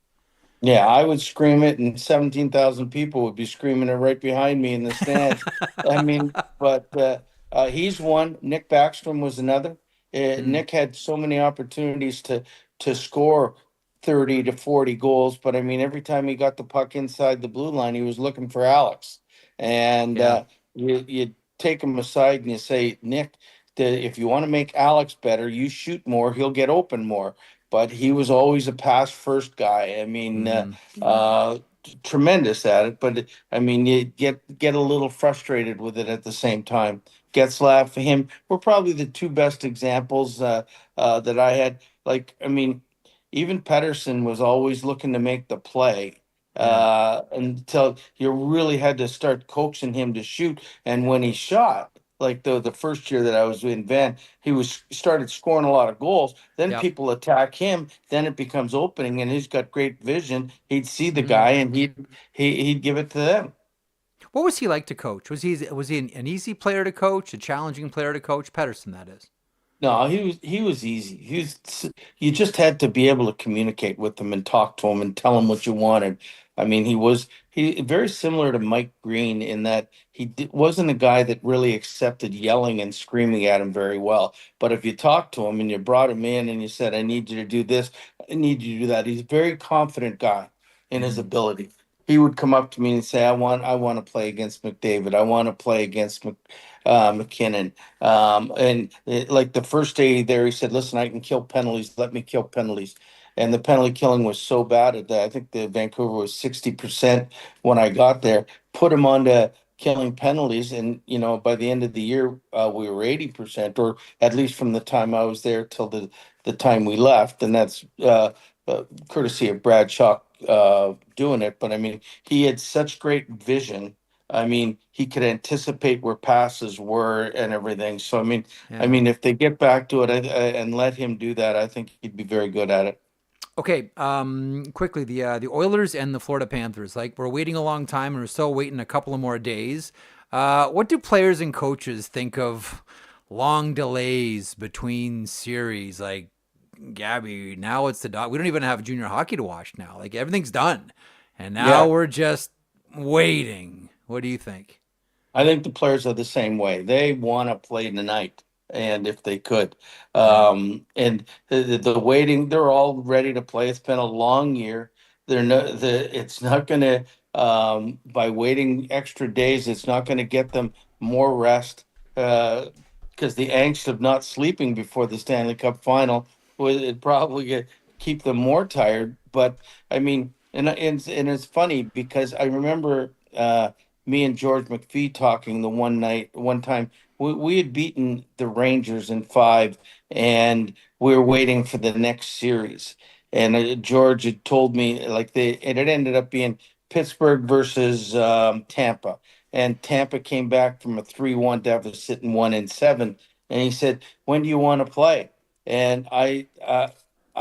Yeah, I would scream it, and 17,000 people would be screaming it right behind me in the stands. I mean, but he's one. Nick Backstrom was another. Mm, Nick had so many opportunities to score 30 to 40 goals, but I mean, every time he got the puck inside the blue line, he was looking for Alex. And yeah. you take him aside and you say, Nick, if you want to make Alex better, you shoot more, he'll get open more, but he was always a pass first guy. I mean, Mm. tremendous at it, but I mean, you get a little frustrated with it at the same time. Getzlaff, him were probably the two best examples that I had. Like, I mean, even Pedersen was always looking to make the play Yeah. until you really had to start coaxing him to shoot. And when he shot, like the first year that I was in Van, he was started scoring a lot of goals. Then Yep. people attack him. Then it becomes opening, and he's got great vision. He'd see the Hmm. guy, and he'd give it to them. What was he like to coach? Was he an easy player to coach, a challenging player to coach? Pedersen, that is. No, he was easy. You just had to be able to communicate with him and talk to him and tell him what you wanted. I mean, he very similar to Mike Green in that wasn't a guy that really accepted yelling and screaming at him very well. But if you talked to him and you brought him in and you said, "I need you to do this, I need you to do that," he's a very confident guy in his Hmm. ability. He would come up to me and say, "I want to play against McDavid. I want to play against McKinnon." Like the first day there, he said, "Listen, I can kill penalties. Let me kill penalties." And the penalty killing was so bad at that. I think the Vancouver was 60% when I got there. Put him on to killing penalties, and by the end of the year, we were 80%, or at least from the time I was there till the time we left, and that's courtesy of Brad Chalk doing it. But I mean, he had such great vision. I mean, he could anticipate where passes were and everything. So I Yeah. mean, if they get back to it and let him do that, I think he'd be very good at it. Okay. Quickly, the Oilers and the Florida Panthers. Like we're waiting a long time, and we're still waiting a couple of more days. What do players and coaches think of long delays between series? Like Gabby, now it's the dog. We don't even have junior hockey to watch now. Like everything's done, and now Yeah, we're just waiting. What do you think? I think the players are the same way. They want to play tonight, and if they could, Yeah. and the waiting, they're all ready to play. It's been a long year. It's not going to by waiting extra days. It's not going to get them more rest because the angst of not sleeping before the Stanley Cup Final would it probably keep them more tired. But I mean, and it's funny because I remember. Me and George McPhee talking the one time we had beaten the Rangers in five, and we were waiting for the next series. And George had told me like and it ended up being Pittsburgh versus Tampa, and Tampa came back from a 3-1 deficit and won in seven. And he said, "When do you want to play?" And I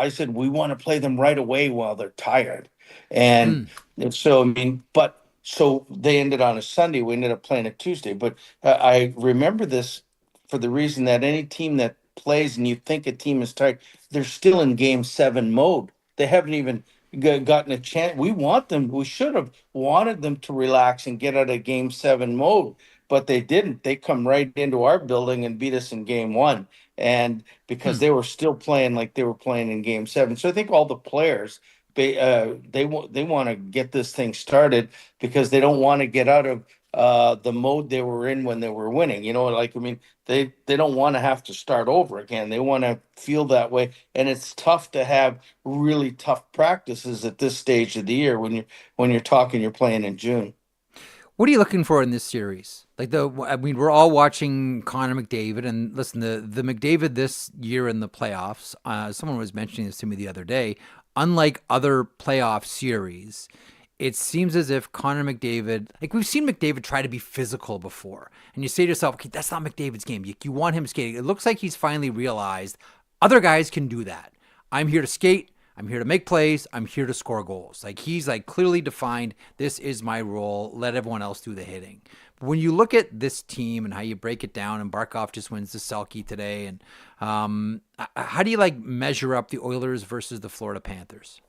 said, "We want to play them right away while they're tired." And Hmm. so I mean, but so they ended on a Sunday. We ended up playing a Tuesday. But I remember this for the reason that any team that plays and you think a team is tired, they're still in game seven mode. They haven't even gotten a chance. We want them, we should have wanted them to relax and get out of game seven mode, but they didn't. They come right into our building and beat us in game one. And because Hmm. they were still playing like they were playing in game seven. So I think all the players, they want to get this thing started because they don't want to get out of the mode they were in when they were winning. Like I mean, they don't want to have to start over again. They want to feel that way, and it's tough to have really tough practices at this stage of the year when you're talking you're playing in June. What are you looking for in this series? I mean, we're all watching Connor McDavid, and listen, the McDavid this year in the playoffs. Someone was mentioning this to me the other day. Unlike other playoff series, it seems as if Connor McDavid, like we've seen McDavid try to be physical before, and you say to yourself, okay, that's not McDavid's game. You want him skating. It looks like he's finally realized other guys can do that. I'm here to skate. I'm here to make plays. I'm here to score goals. Like he's like clearly defined. This is my role. Let everyone else do the hitting. But when you look at this team and how you break it down, and Barkov just wins the Selke today, and how do you like measure up the Oilers versus the Florida Panthers?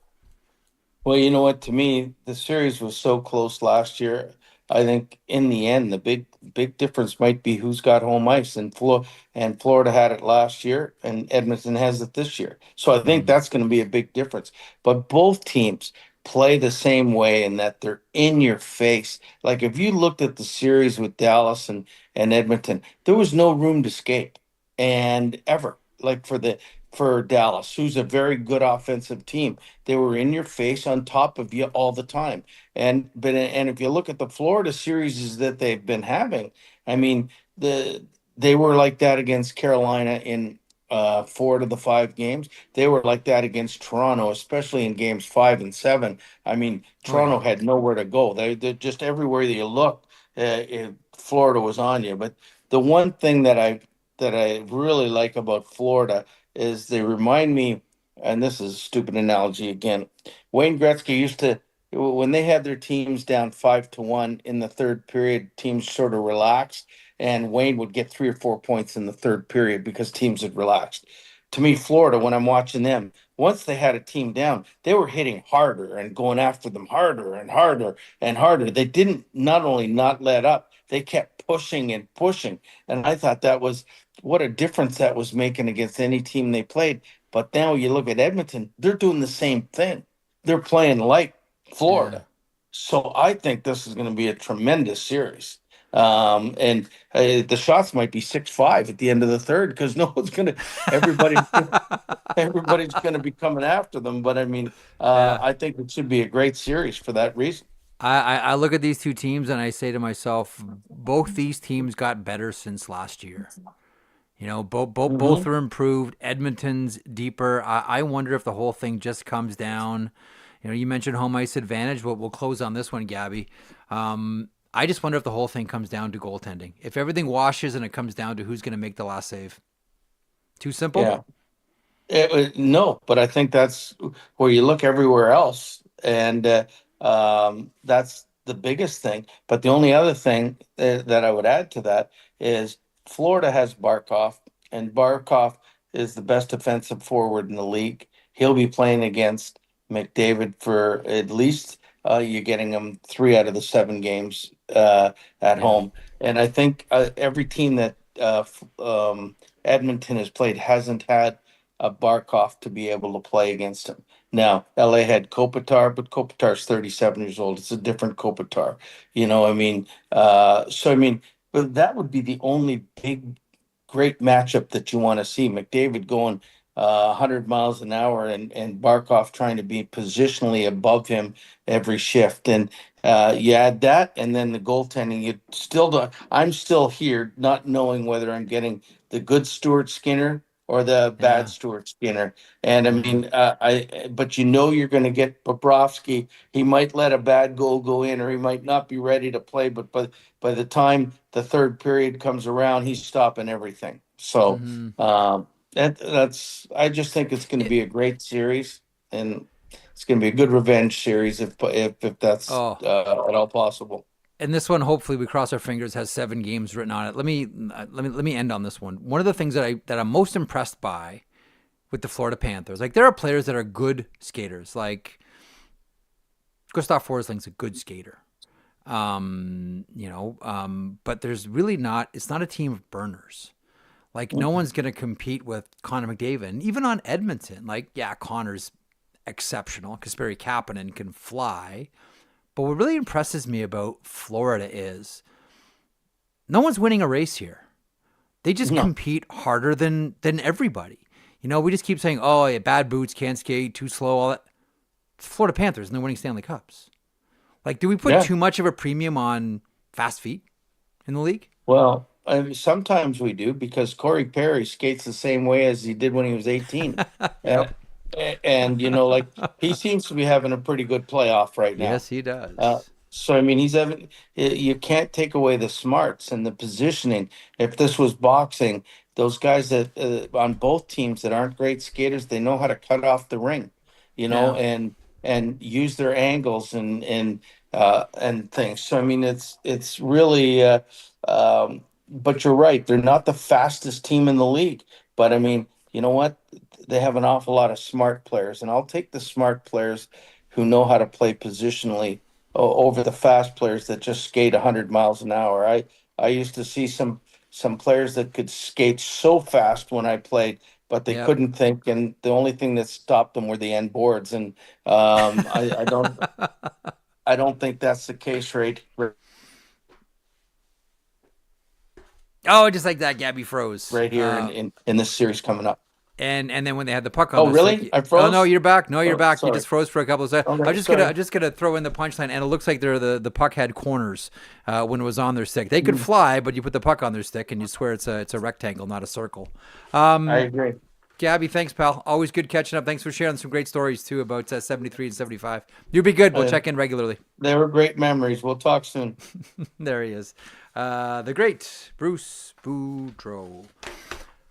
Well, you know what? To me, the series was so close last year. I think in the end, the big difference might be who's got home ice. And Florida had it last year, and Edmonton has it this year. So I think Mm-hmm. that's going to be a big difference. But both teams play the same way in that they're in your face. Like if you looked at the series with Dallas and Edmonton, there was no room to escape, and ever like for Dallas, who's a very good offensive team. They were in your face on top of you all the time. And if you look at the Florida series that they've been having, I mean, the they were like that against Carolina in 4 of the 5 games. They were like that against Toronto, especially in games 5 and 7. I mean, Oh yeah. Toronto had nowhere to go. They're just everywhere that you looked, Florida was on you. But the one thing that I really like about Florida is they remind me, and this is a stupid analogy again. Wayne Gretzky used to, when they had their teams down 5-1 in the third period, teams sort of relaxed, and Wayne would get 3 or 4 points in the third period because teams had relaxed. To me, Florida, when I'm watching them, once they had a team down, they were hitting harder and going after them harder and harder and harder. They didn't not only not let up, they kept pushing and pushing. And I thought that was what a difference that was making against any team they played. But now you look at Edmonton, they're doing the same thing. They're playing like Yeah. Florida. So I think this is going to be a tremendous series. And the shots might be 6-5 at the end of the third because no one's going to, everybody, everybody's going to be coming after them. But I mean, Yeah. I think it should be a great series for that reason. I look at these two teams and I say to myself, both these teams got better since last year. You know, both Hmm. are improved. Edmonton's deeper. I wonder if the whole thing just comes down. You know, you mentioned home ice advantage. We'll close on this one, Gabby. I just wonder if the whole thing comes down to goaltending. If everything washes and it comes down to who's going to make the last save. Too simple? Yeah. No, but I think that's where you look everywhere else, and that's the biggest thing. But the only other thing that I would add to that is Florida has Barkov, and Barkov is the best defensive forward in the league. He'll be playing against McDavid for at least you're getting him 3 out of the 7 games at Yeah. home, and I think every team that Edmonton has played hasn't had a Barkov to be able to play against him. Now, LA had Kopitar, but Kopitar's 37 years old. It's a different Kopitar. I mean, so I mean, but that would be the only big, great matchup that you want to see. McDavid going 100 miles an hour and Barkov trying to be positionally above him every shift. And you add that, and then the goaltending. You still don't. I'm still here, not knowing whether I'm getting the good Stuart Skinner or the bad Yeah. Stuart Skinner. And I Mm-hmm. mean, but you're going to get Bobrovsky. He might let a bad goal go in, or he might not be ready to play. But by the time the third period comes around, he's stopping everything. So Mm-hmm. that's. I just think it's going to be a great series, and it's going to be a good revenge series if that's Oh, at all possible. and this one, hopefully, we cross our fingers, has 7 games written on it. Let me end on this one. One of the things that I'm most impressed by with the Florida Panthers, like there are players that are good skaters, like Gustav Forsling's a good skater. But there's really not. It's not a team of burners. Like no one's gonna compete with Connor McDavid, and even on Edmonton. Like yeah, Connor's exceptional. Kasperi Kapanen can fly. But what really impresses me about Florida is no one's winning a race here. They just No, compete harder than everybody. You know, we just keep saying, "Oh, yeah, bad boots, can't skate, too slow." All that. It's Florida Panthers, and they're winning Stanley Cups. Like, do we put yeah. too much of a premium on fast feet in the league? Well, I mean, sometimes we do because Corey Perry skates the same way as he did when he was 18. Uh, Yep. and, like he seems to be having a pretty good playoff right now. Yes, he Uh, does. so, I mean, he's having, you can't take away the smarts and the positioning. If this was boxing, those guys that on both teams that aren't great skaters, they know how to cut off the ring, Yeah. and use their angles and things. So, I mean, it's really, but you're right. They're not the fastest team in the league. But I mean, you know what? They have an awful lot of smart players, and I'll take the smart players who know how to play positionally over the fast players that just skate 100 miles an hour. I used to see some players that could skate so fast when I played, but they Yep. couldn't think, and the only thing that stopped them were the end boards. And I don't think that's the case Oh, just like that, Gabby froze. right here in this series coming up. And then when they had the puck on Oh, the really? stick, I froze? oh no, you're back. No, you're back. You Sorry. just froze for a couple of seconds. Okay, I'm just gonna throw in the punchline, and it looks like the puck had corners when it was on their stick. They could fly, but you put the puck on their stick, and you swear it's a rectangle, not a circle. I agree. Gabby, thanks, pal. Always good catching up. Thanks for sharing some great stories too about 73 and 75. You'll be good. We'll check in regularly. They were great memories. We'll talk soon. There he is, the great Bruce Boudreau.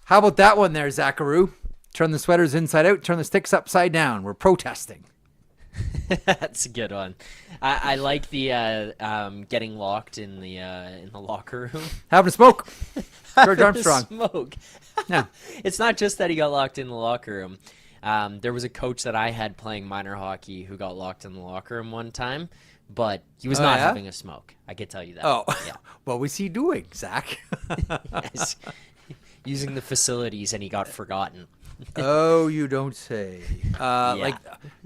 How about that one there, Zacharoo? Turn the sweaters inside out, turn the sticks upside down. We're protesting. That's a good one. I like the getting locked in the locker room. Having a smoke. George Having a Armstrong. smoke. Yeah. It's not just that he got locked in the locker room. There was a coach that I had playing minor hockey who got locked in the locker room one time, but he was not having a smoke. I can tell you that. Oh, yeah. What was he doing, Zach? Yes. Using the facilities, and he got forgotten. Oh, you don't say. Like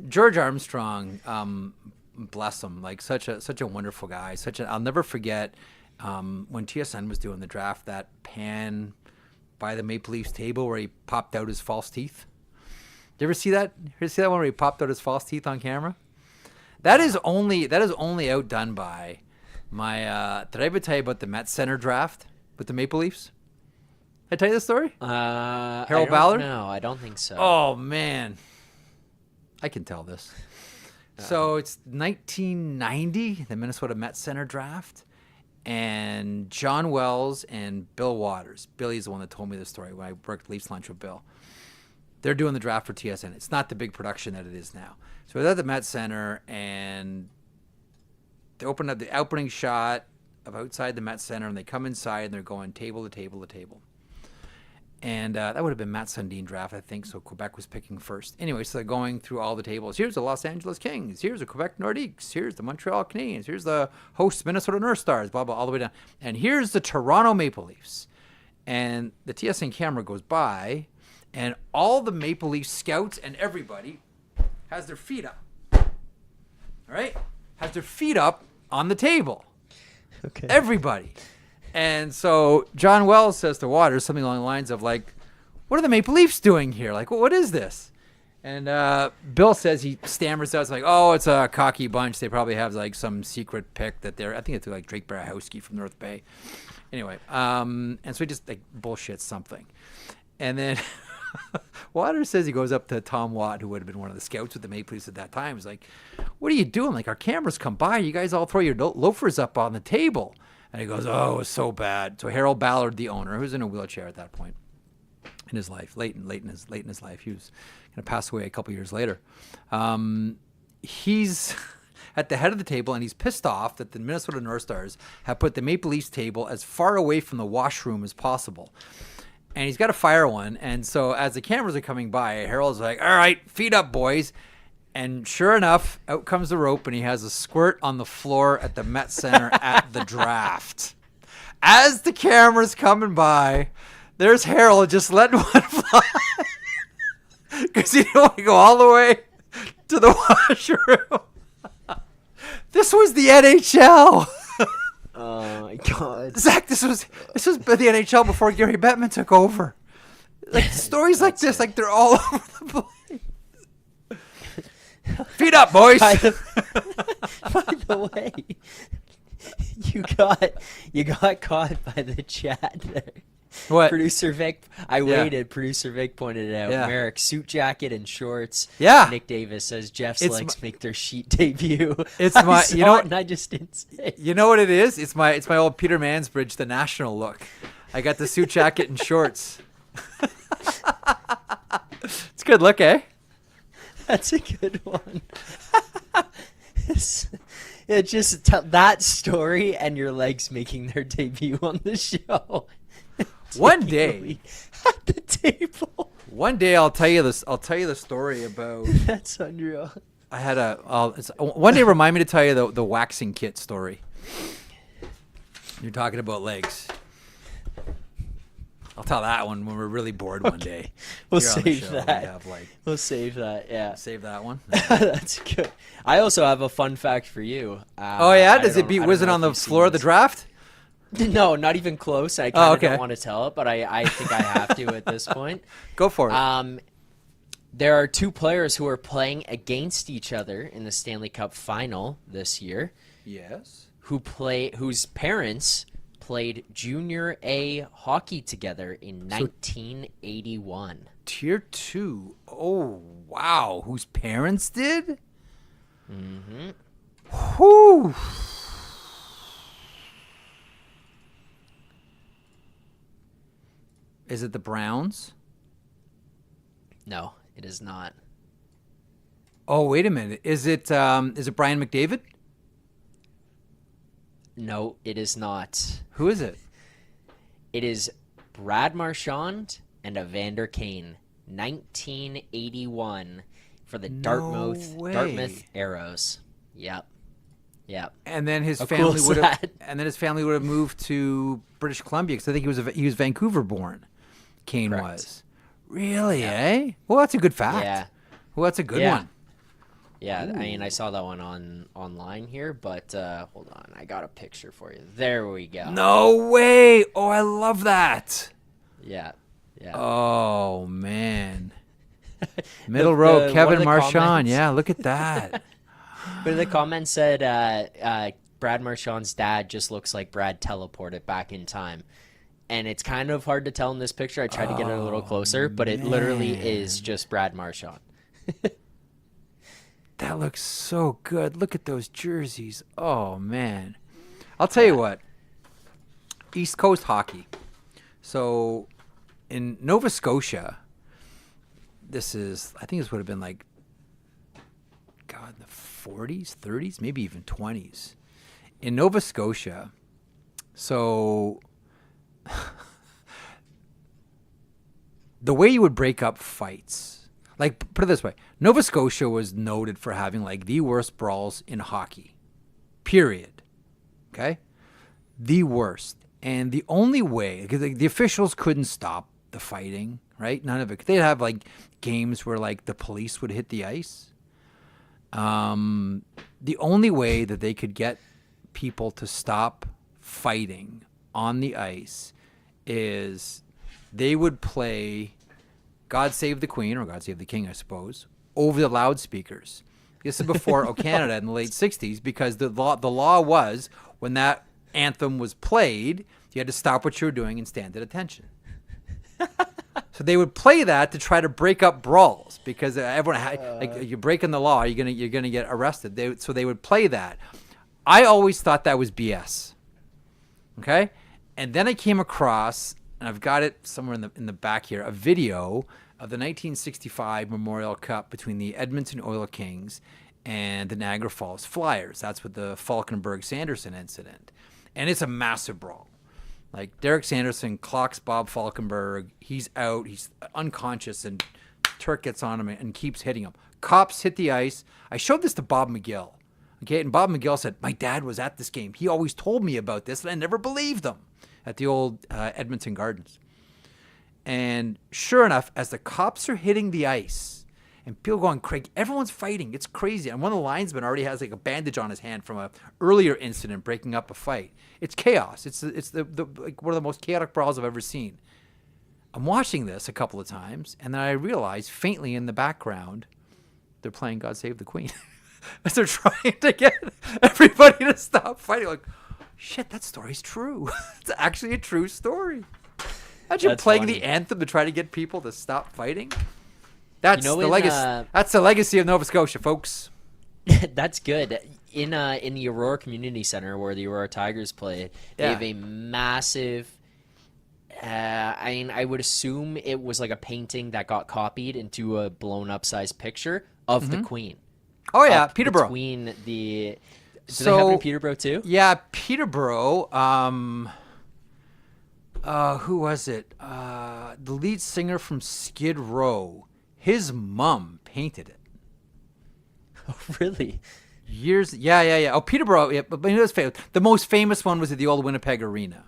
George Armstrong, bless him. Like such a wonderful guy. I'll never forget when TSN was doing the draft, that pan by the Maple Leafs table where he popped out his false teeth. Did you ever see that? You ever see that one where he popped out his false teeth on camera? That is only outdone by my. Did I ever tell you about the Met Center draft with the Maple Leafs? Did I tell you the story? Harold Ballard? No, I don't think so. Oh, man. I can tell this. So it's 1990, the Minnesota Met Center draft, and John Wells and Bill Waters. Billy's the one that told me this story when I worked Leafs lunch with Bill. They're doing the draft for TSN. It's not the big production that it is now. So they're at the Met Center, and they open up the opening shot of outside the Met Center, and they come inside, and they're going table to table to table. And that would have been Matt Sundin draft, I think. So Quebec was picking first. Anyway, so they're going through all the tables. Here's the Los Angeles Kings. Here's the Quebec Nordiques. Here's the Montreal Canadiens. Here's the host Minnesota North Stars, blah, blah, all the way down. And here's the Toronto Maple Leafs. And the TSN camera goes by, and all the Maple Leaf scouts and everybody has their feet up. All right? Has their feet up on the table. Okay. Everybody. And so John Wells says to Waters something along the lines of like, what are the Maple Leafs doing here? Like, what is this? And Bill says, he stammers out, it's like, oh, it's a cocky bunch. They probably have like some secret pick that I think it's like Drake Barahowski from North Bay. Anyway, and so he just like bullshits something. And then Waters says he goes up to Tom Watt, who would have been one of the scouts with the Maple Leafs at that time. He's like, what are you doing? Like, our cameras come by. You guys all throw your loafers up on the table. And he goes, oh, it was so bad. So Harold Ballard, the owner, who's in a wheelchair at that point in his life, late in his life, he was going to pass away a couple years later. He's at the head of the table, and he's pissed off that the Minnesota North Stars have put the Maple Leafs table as far away from the washroom as possible. And he's got to fire one. And so as the cameras are coming by, Harold's like, all right, feet up, boys. And sure enough, out comes the rope, and he has a squirt on the floor at the Met Center at the draft. As the camera's coming by, there's Harold just letting one fly. Because he didn't want to go all the way to the washroom. This was the NHL. Oh, my God. Zach, this was the NHL before Gary Bettman took over. Like, stories like this, like, they're all over the place. Feet up, boys. By the way, you got caught by the chat there. What? Producer Vic, waited. Producer Vic pointed it out. Yeah. Merrick, suit jacket and shorts. Yeah. Nick Davis says Jeff's legs make their sheet debut. It's I my, saw you know, it and I just didn't say. You know what it is? It's my old Peter Mansbridge, the National look. I got the suit jacket and shorts. It's a good look, eh? That's a good one. It just that story and your legs making their debut on the show. One day at the table. One day I'll tell you this. I'll tell you the story about. That's unreal. I had one day. Remind me to tell you the waxing kit story. You're talking about legs. I'll tell that one when we're really bored one day. We'll Here on save the show, that. we have, We'll save that. Yeah. Save that one. That's good. I also have a fun fact for you. Oh yeah, does it beat Wizard on the floor of the draft? No, not even close. I kind of okay. don't want to tell it, but I think I have to at this point. Go for it. There are two players who are playing against each other in the Stanley Cup Final this year. Yes. Whose parents played Junior A hockey together in 1981. Tier 2. Oh, wow. Whose parents did? Mm-hmm. Whew. Is it the Browns? No, it is not. Oh, wait a minute. Is it Brian McDavid? No, it is not. Who is it? It is Brad Marchand and Evander Kane, 1981 for the Dartmouth Arrows. Yep. And then his How family cool is would have that? and then his family would have moved to British Columbia because I think he was Vancouver born. Kane Correct. was. Really, eh? Well, that's a good fact. Yeah. Well, that's a good Yeah. one. Yeah, I mean, I saw that one online here, but hold on, I got a picture for you. There we go. No way. Oh, I love that. Yeah. Oh, man. Middle row, one Kevin of the Marchand. comments- Yeah, look at that. But the comment said Brad Marchand's dad just looks like Brad teleported back in time. And it's kind of hard to tell in this picture. I tried to get it a little closer, but it literally is just Brad Marchand. That looks so good. Look at those jerseys. Oh, man. I'll tell you what. East Coast hockey. So in Nova Scotia, I think this would have been like, God, in the 40s, 30s, maybe even 20s. In Nova Scotia, so the way you would break up fights, like, put it this way, Nova Scotia was noted for having like the worst brawls in hockey, period. Okay? The worst. And the only way, because the officials couldn't stop the fighting, right? None of it. They'd have like games where like the police would hit the ice. The only way that they could get people to stop fighting on the ice is they would play God Save the Queen, or God Save the King, I suppose, over the loudspeakers. This is before O Canada in the late 60s, because the law was when that anthem was played, you had to stop what you were doing and stand at attention. So they would play that to try to break up brawls, because everyone like, you're breaking the law, you're gonna get arrested. So they would play that. I always thought that was BS. Okay, and then I came across, and I've got it somewhere in the back here, a video of the 1965 Memorial Cup between the Edmonton Oil Kings and the Niagara Falls Flyers. That's with the Falkenberg-Sanderson incident, and it's a massive brawl. Like, Derek Sanderson clocks Bob Falkenberg. He's out. He's unconscious, and Turk gets on him and keeps hitting him. Cops hit the ice. I showed this to Bob McGill. Okay, and Bob McGill said, my dad was at this game. He always told me about this, and I never believed him, at the old Edmonton Gardens. And sure enough, as the cops are hitting the ice, and people going, Craig, everyone's fighting. It's crazy. And one of the linesmen already has like a bandage on his hand from a earlier incident breaking up a fight. It's chaos. It's the like one of the most chaotic brawls I've ever seen. I'm watching this a couple of times, and then I realize faintly in the background, they're playing God Save the Queen. As they're trying to get everybody to stop fighting. Like, shit, that story's true. It's actually a true story. Imagine playing the anthem to try to get people to stop fighting. That's the legacy. That's the legacy of Nova Scotia, folks. That's good. In the Aurora Community Center, where the Aurora Tigers play, they have a massive. I would assume it was like a painting that got copied into a blown up size picture of the Queen. Oh yeah, Peterborough. Between the. Do they have it in Peterborough too? Yeah, Peterborough. Who was it? The lead singer from Skid Row. His mom painted it. Oh, really? Years. Yeah. Oh, Peterborough. Yeah, but it was famous. The most famous one was at the old Winnipeg Arena.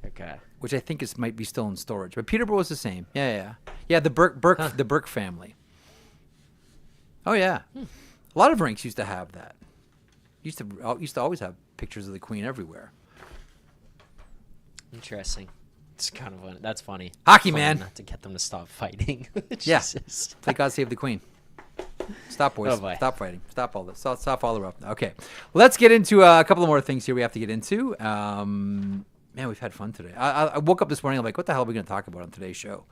Okay. Which I think might be still in storage. But Peterborough was the same. Yeah. The Burke family. Oh yeah. A lot of rinks used to have that. Used to always have pictures of the Queen everywhere. Interesting. It's kind of fun. That's funny. Hockey, Funny man. Not to get them to stop fighting. Yeah. Jesus. Play God Save the Queen. Stop, boys. Oh, boy. Stop fighting. Stop all this. Stop all the rough. Okay. Let's get into a couple of more things here we have to get into. Man, we've had fun today. I woke up this morning, I'm like, what the hell are we going to talk about on today's show?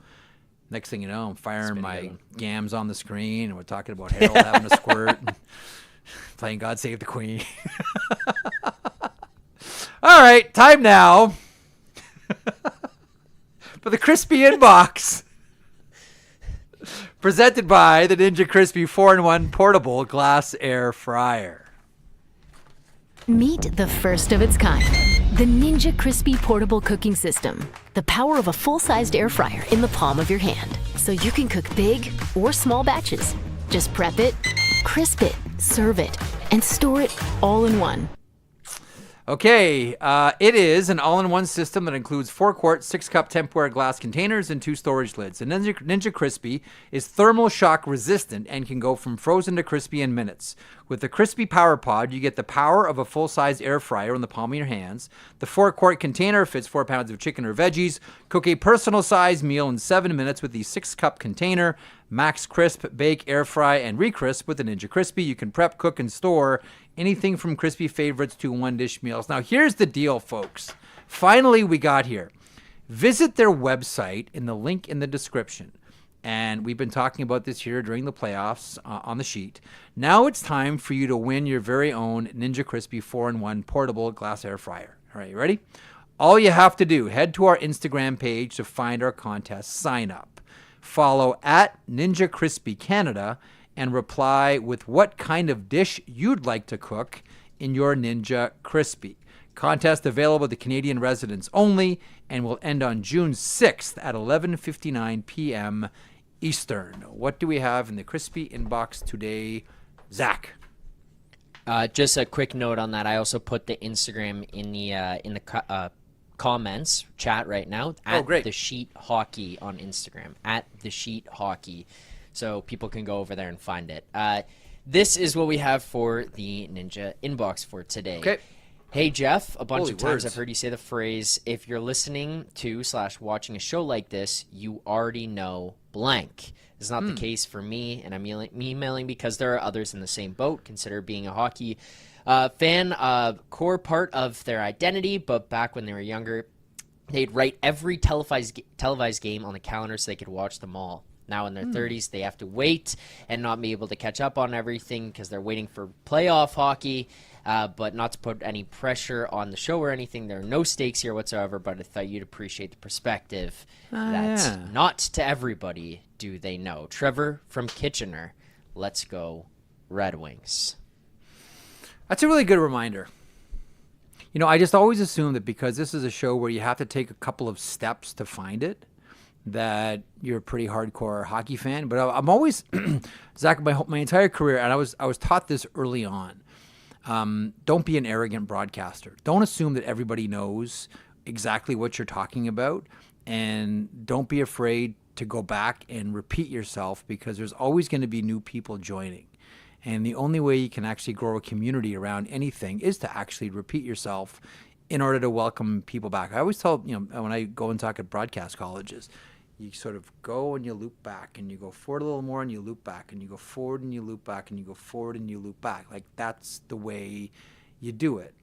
Next thing you know, I'm firing my gams on the screen, and we're talking about Harold having a squirt, and playing God Save the Queen. All right, time now for the Crispy Inbox, presented by the Ninja Crispy 4-in-1 Portable Glass Air Fryer. Meet the first of its kind, the Ninja Crispy Portable Cooking System. The power of a full-sized air fryer in the palm of your hand, so you can cook big or small batches. Just prep it, crisp it, serve it, and store it all in one. Okay, it is an all-in-one system that includes 4-quart, 6-cup Tupperware glass containers and 2 storage lids. The Ninja Crispy is thermal shock resistant and can go from frozen to crispy in minutes. With the Crispy Power Pod, you get the power of a full-size air fryer in the palm of your hands. The 4-quart container fits 4 pounds of chicken or veggies. Cook a personal-sized meal in 7 minutes with the 6-cup container. Max crisp, bake, air fry, and recrisp with the Ninja Crispy. You can prep, cook, and store anything from crispy favorites to one-dish meals. Now, here's the deal, folks. Finally, we got here. Visit their website in the link in the description. And we've been talking about this here during the playoffs on the sheet. Now it's time for you to win your very own Ninja Crispy 4-in-1 Portable Glass Air Fryer. All right, you ready? All you have to do, head to our Instagram page to find our contest, sign up. Follow at Ninja Crispy Canada and reply with what kind of dish you'd like to cook in your Ninja Crispy. Contest available to Canadian residents only and will end on June 6th at 11:59 p.m. Eastern. What do we have in the Crispy Inbox today, Zach? Just a quick note on that. I also put the Instagram in the comments chat right now at great. The Sheet Hockey on Instagram, at The Sheet Hockey, so people can go over there and find it. This is what we have for the Ninja Inbox for today. Okay. Hey Jeff, a bunch Holy of times words. I've heard you say the phrase, if you're listening to / watching a show like this, you already know blank. It's not the case for me, and I'm emailing because there are others in the same boat. Consider being a hockey fan a core part of their identity, but back when they were younger, they'd write every televised game on the calendar so they could watch them all. Now in their 30s, they have to wait and not be able to catch up on everything because they're waiting for playoff hockey. But not to put any pressure on the show or anything. There are no stakes here whatsoever, but I thought you'd appreciate the perspective that not to everybody do they know. Trevor from Kitchener, let's go Red Wings. That's a really good reminder. You know, I just always assume that because this is a show where you have to take a couple of steps to find it, that you're a pretty hardcore hockey fan. But I'm always, Zach, my entire career, and I was taught this early on. Don't be an arrogant broadcaster. Don't assume that everybody knows exactly what you're talking about, and don't be afraid to go back and repeat yourself because there's always going to be new people joining. And the only way you can actually grow a community around anything is to actually repeat yourself in order to welcome people back. I always tell, when I go and talk at broadcast colleges, you sort of go and you loop back and you go forward a little more and you loop back and you go forward and you loop back and you go forward and you loop back. Like that's the way you do it.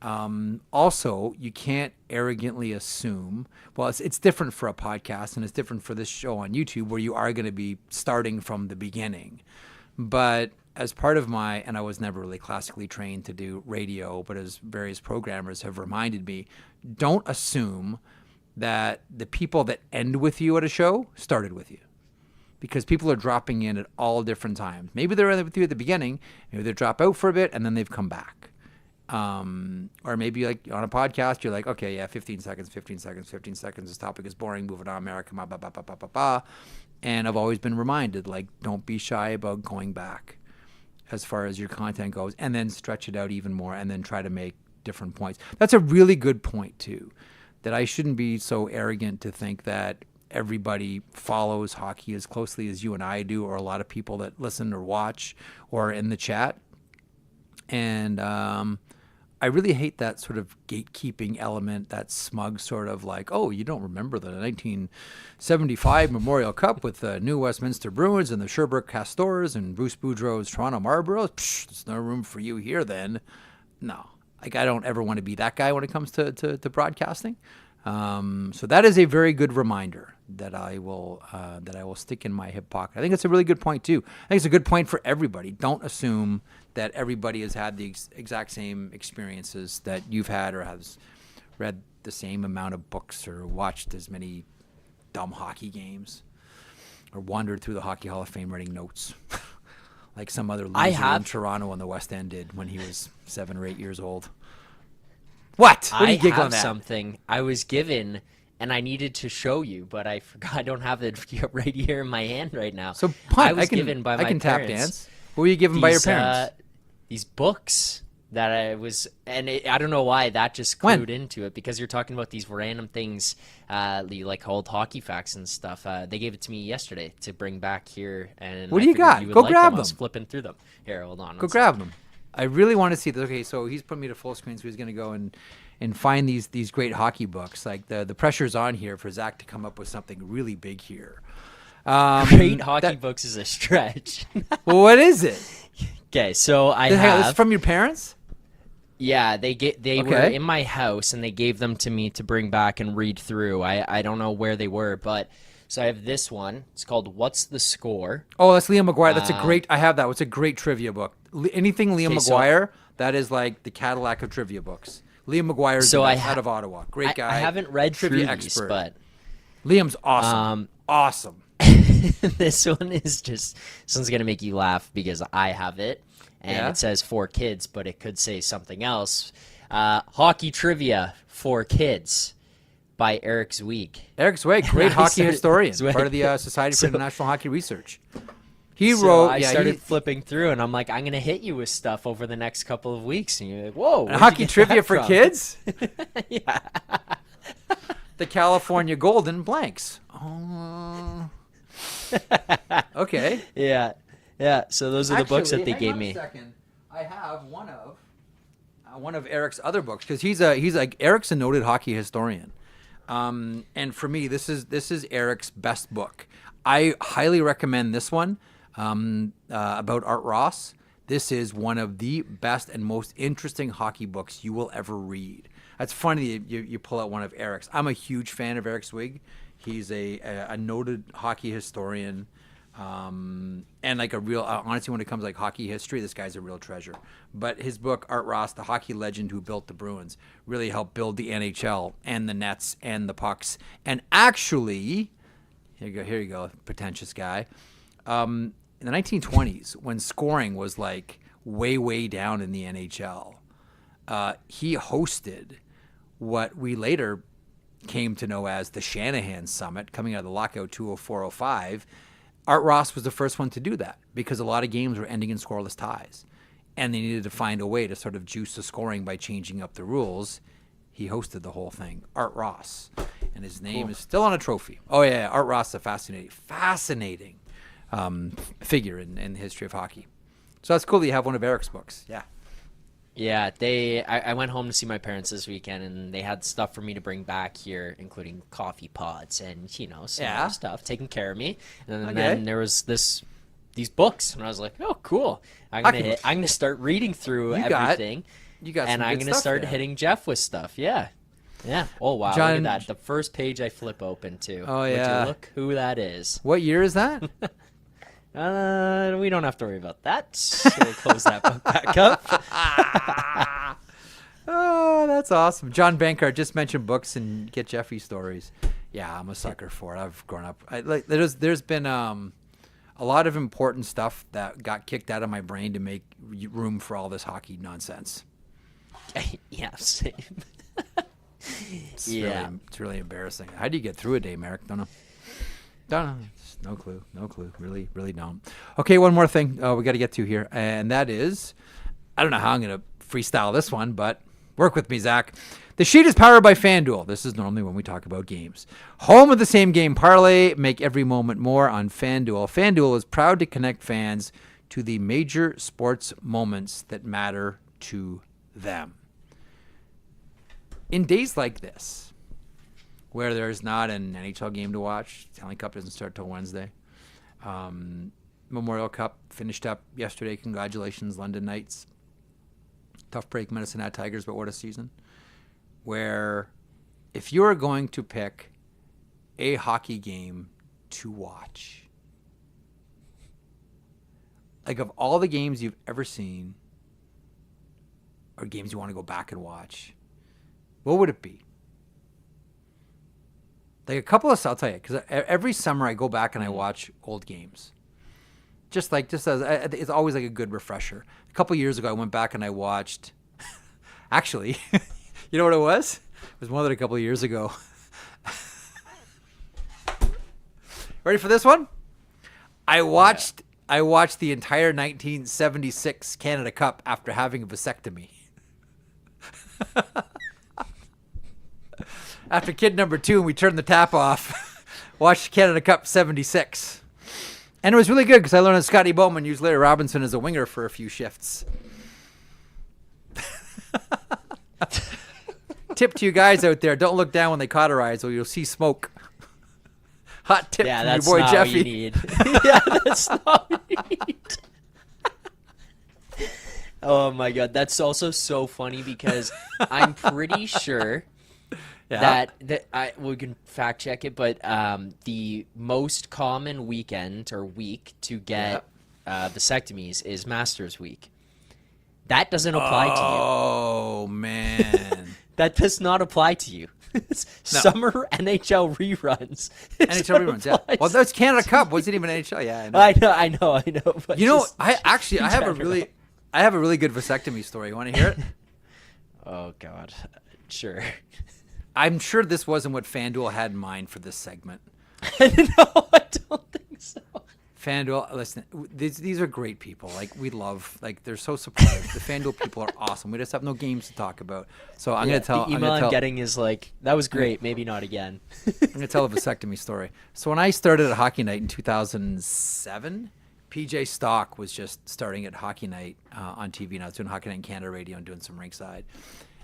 Also, you can't arrogantly assume, well, it's different for a podcast and it's different for this show on YouTube where you are going to be starting from the beginning. But as part of and I was never really classically trained to do radio, but as various programmers have reminded me, don't assume that the people that end with you at a show started with you, because people are dropping in at all different times. Maybe they're with you at the beginning, maybe they drop out for a bit and then they've come back. Or maybe like on a podcast, you're like, okay, yeah, 15 seconds, this topic is boring, moving on, America, blah, blah, blah, blah, blah, blah. And I've always been reminded, like, don't be shy about going back as far as your content goes, and then stretch it out even more and then try to make different points. That's a really good point too, that I shouldn't be so arrogant to think that everybody follows hockey as closely as you and I do, or a lot of people that listen or watch or in the chat. And I really hate that sort of gatekeeping element, that smug sort of like, oh, you don't remember the 1975 Memorial Cup with the New Westminster Bruins and the Sherbrooke Castors and Bruce Boudreau's Toronto Marlboros? Psh, there's no room for you here then. No, like I don't ever want to be that guy when it comes to broadcasting. So that is a very good reminder that I will stick in my hip pocket. I think it's a really good point too. I think it's a good point for everybody. Don't assume that everybody has had the exact same experiences that you've had, or has read the same amount of books, or watched as many dumb hockey games, or wandered through the Hockey Hall of Fame writing notes like some other loser in Toronto on the West End did when he was 7 or 8 years old. What are you giggling have at? Something I was given, and I needed to show you, but I forgot. I don't have it right here in my hand right now. So punt. I was given by my can parents. tap dance. What were you given by your parents? These books that I was, and I don't know why that just clued into it, because you're talking about these random things, like old hockey facts and stuff. They gave it to me yesterday to bring back here. And what do you got? Go grab them. I was flipping through them. Here, hold on. Go grab them. I really want to see this. Okay, so he's put me to full screen, so he's going to go and find these great hockey books. Like the pressure's on here for Zach to come up with something really big here. Great hockey books is a stretch. Well, what is it? Okay, so I This have. is from your parents? Yeah, they were in my house, and they gave them to me to bring back and read through. I don't know where they were, but so I have this one. It's called "What's the Score?" Oh, that's Liam McGuire. That's a great. I have that. It's a great trivia book. Anything Liam McGuire, that is like the Cadillac of trivia books. Liam McGuire's the best out of Ottawa. Great guy. I haven't read trivia through these, expert. but Liam's awesome. Awesome. This one is just. This one's gonna make you laugh because I have it. And it says for kids, but it could say something else. Hockey Trivia for Kids by Eric Zweig. Eric Zweig, great hockey historian, part of the Society for International Hockey Research. He wrote. I started flipping through, and I'm like, I'm going to hit you with stuff over the next couple of weeks. And you're like, whoa. Hockey Trivia for Kids? Yeah. The California Golden Blanks. Oh. Okay. Yeah. Yeah, so those are the books that they gave me. Second. I have one of Eric's other books, because he's like Eric's a noted hockey historian, and for me this is Eric's best book. I highly recommend this one about Art Ross. This is one of the best and most interesting hockey books you will ever read. That's funny that you pull out one of Eric's. I'm a huge fan of Eric Zweig. He's a noted hockey historian. And like a real, honestly, when it comes to like hockey history, this guy's a real treasure. But his book, Art Ross, the hockey legend who built the Bruins, really helped build the NHL and the Nets and the pucks. And actually, here you go, pretentious guy. In the 1920s, when scoring was like way down in the NHL, he hosted what we later came to know as the Shanahan Summit, coming out of the lockout 204-05. Art Ross was the first one to do that because a lot of games were ending in scoreless ties, and they needed to find a way to sort of juice the scoring by changing up the rules. He hosted the whole thing, Art Ross, and his name is still on a trophy. Oh yeah, Art Ross is a fascinating figure in the history of hockey. So that's cool that you have one of Eric's books. Yeah. Yeah, I went home to see my parents this weekend, and they had stuff for me to bring back here, including coffee pods and some other stuff, taking care of me. And then there was these books, and I was like, oh, cool. I'm gonna start reading through everything. And I'm gonna start hitting Jeff with stuff. Yeah. Yeah. Oh wow. John, look at that. The first page I flip open to. Oh yeah. Would you look who that is? What year is that? We don't have to worry about that. So we'll close that book back up. Oh, that's awesome. John Bankard just mentioned books and get Jeffy stories. Yeah, I'm a sucker for it. I've grown up. There's been a lot of important stuff that got kicked out of my brain to make room for all this hockey nonsense. Yeah, same. It's really embarrassing. How do you get through a day, Marek? Don't know. No clue. Really don't. Okay, one more thing we got to get to here, and that is, I don't know how I'm going to freestyle this one, but work with me, Zach. The Sheet is powered by FanDuel. This is normally when we talk about games. Home of the same game parlay. Make every moment more on FanDuel. FanDuel is proud to connect fans to the major sports moments that matter to them. in days like this, where there's not an NHL game to watch, Stanley Cup doesn't start till Wednesday. Memorial Cup finished up yesterday. Congratulations, London Knights. Tough break, Medicine Hat Tigers, but what a season. Where if you are going to pick a hockey game to watch, like of all the games you've ever seen or games you want to go back and watch, what would it be? Like a couple of, I'll tell you, because every summer I go back and I watch old games. Just as it's always like a good refresher. A couple of years ago, I went back and I watched. Actually, you know what it was? It was more than a couple of years ago. Ready for this one? I watched the entire 1976 Canada Cup after having a vasectomy. After kid number 2, and we turned the tap off, watched Canada Cup 76. And it was really good because I learned that Scotty Bowman used Larry Robinson as a winger for a few shifts. Tip to you guys out there, don't look down when they cauterize or you'll see smoke. Hot tip from your boy not Jeffy. What you need. Yeah, that's not what you need. Oh my god, that's also so funny because I'm pretty sure that we can fact check it, but the most common weekend or week to get vasectomies is Masters Week. That doesn't apply to you. Oh man, that does not apply to you. Summer NHL reruns. NHL reruns, yeah. Well, that's Canada Cup. Wasn't even NHL. Yeah, I know. But you know, I have a really good vasectomy story. You want to hear it? Oh God, sure. I'm sure this wasn't what FanDuel had in mind for this segment. No, I don't think so. FanDuel, listen, these are great people. Like, we love, like, they're so supportive. The FanDuel people are awesome. We just have no games to talk about. So I'm going to tell. The email I'm getting is like, that was great. Maybe not again. I'm going to tell a vasectomy story. So when I started at Hockey Night in 2007, PJ Stock was just starting at Hockey Night on TV. And I was doing Hockey Night in Canada Radio and doing some rinkside.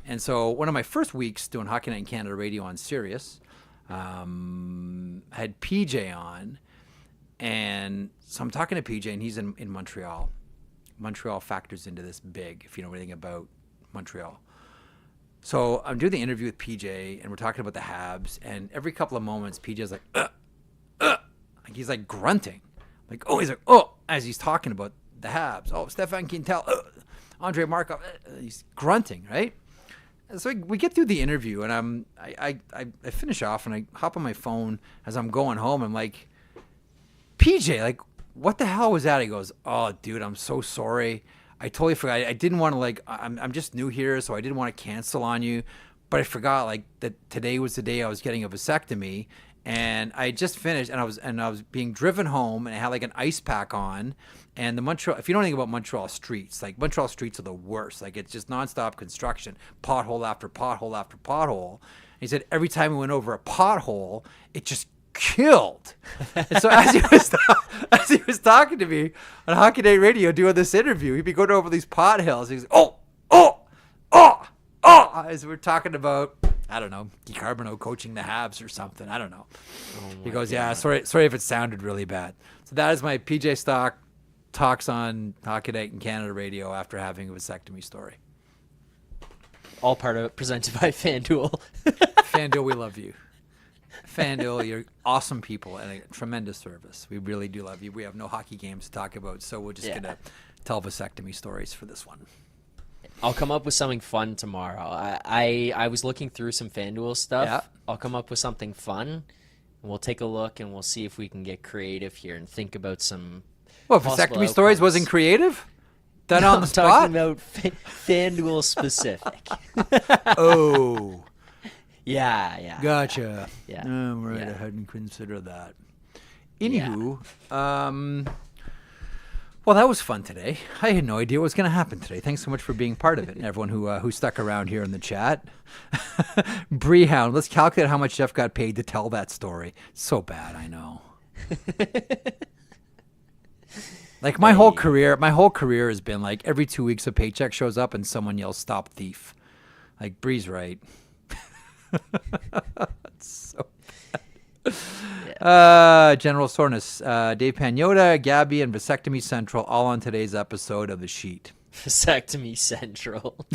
And so one of my first weeks doing Hockey Night in Canada Radio on Sirius, I had PJ on. And so I'm talking to PJ, and he's in Montreal. Montreal factors into this big, if you know anything about Montreal. So I'm doing the interview with PJ, and we're talking about the Habs. And every couple of moments, PJ's like, like he's like grunting. Like, oh, he's like, oh, as he's talking about the Habs. Oh, Stefan Quintal, Andre Markov. He's grunting, right? And so we get through the interview, and I finish off, and I hop on my phone as I'm going home. I'm like, PJ, like, what the hell was that? He goes, oh, dude, I'm so sorry. I totally forgot. I didn't want to, like, I'm just new here, so I didn't want to cancel on you. But I forgot, like, that today was the day I was getting a vasectomy. And I just finished, and I was being driven home, and I had, like, an ice pack on. And the Montreal, if you know anything about Montreal streets, like, Montreal streets are the worst. Like, it's just nonstop construction, pothole after pothole after pothole. And he said every time we went over a pothole, it just killed. And so as he was talking to me on Hockey Night Radio doing this interview, he'd be going over these pothills. He's like, oh, as we're talking about, I don't know, DiCarbino coaching the Habs or something. I don't know. He goes, yeah, sorry if it sounded really bad. So that is my PJ Stock talks on Hockey Night in Canada Radio after having a vasectomy story. All part of it presented by FanDuel. FanDuel, we love you. FanDuel, you're awesome people and a tremendous service. We really do love you. We have no hockey games to talk about, so we're just going to tell vasectomy stories for this one. I'll come up with something fun tomorrow. I was looking through some FanDuel stuff. Yeah. I'll come up with something fun, and we'll take a look, and we'll see if we can get creative here and think about some vasectomy stories wasn't creative? Done on the spot? I'm talking about FanDuel specific. Oh. Yeah. Gotcha. Yeah. Right, I hadn't considered that. Anywho, well, that was fun today. I had no idea what was going to happen today. Thanks so much for being part of it, and everyone who stuck around here in the chat. Breehound, let's calculate how much Jeff got paid to tell that story. So bad, I know. Like my whole career has been like every 2 weeks a paycheck shows up and someone yells "Stop thief." Like Bree's right. So General Soreness, Dave Pagnotta, Gabby, and Vasectomy Central all on today's episode of The Sheet. Vasectomy Central.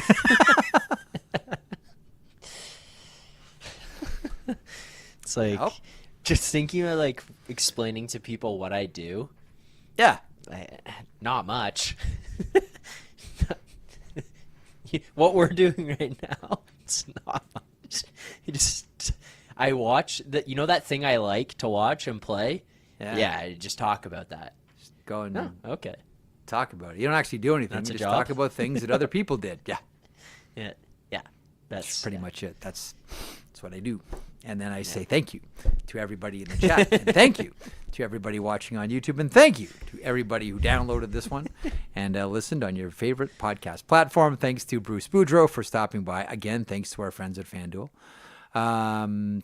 It's like, just thinking of like explaining to people what I do. Yeah. Not much. What we're doing right now, it's not much. I watch that. You know that thing I like to watch and play. Yeah, I just talk about that. Just go and okay. talk about it. You don't actually do anything. That's you a just job? talk about things that other people did. Yeah. Yeah. That's pretty much it. That's what I do. And then I say thank you to everybody in the chat. And thank you to everybody watching on YouTube. And thank you to everybody who downloaded this one and listened on your favorite podcast platform. Thanks to Bruce Boudreau for stopping by. Again, thanks to our friends at FanDuel.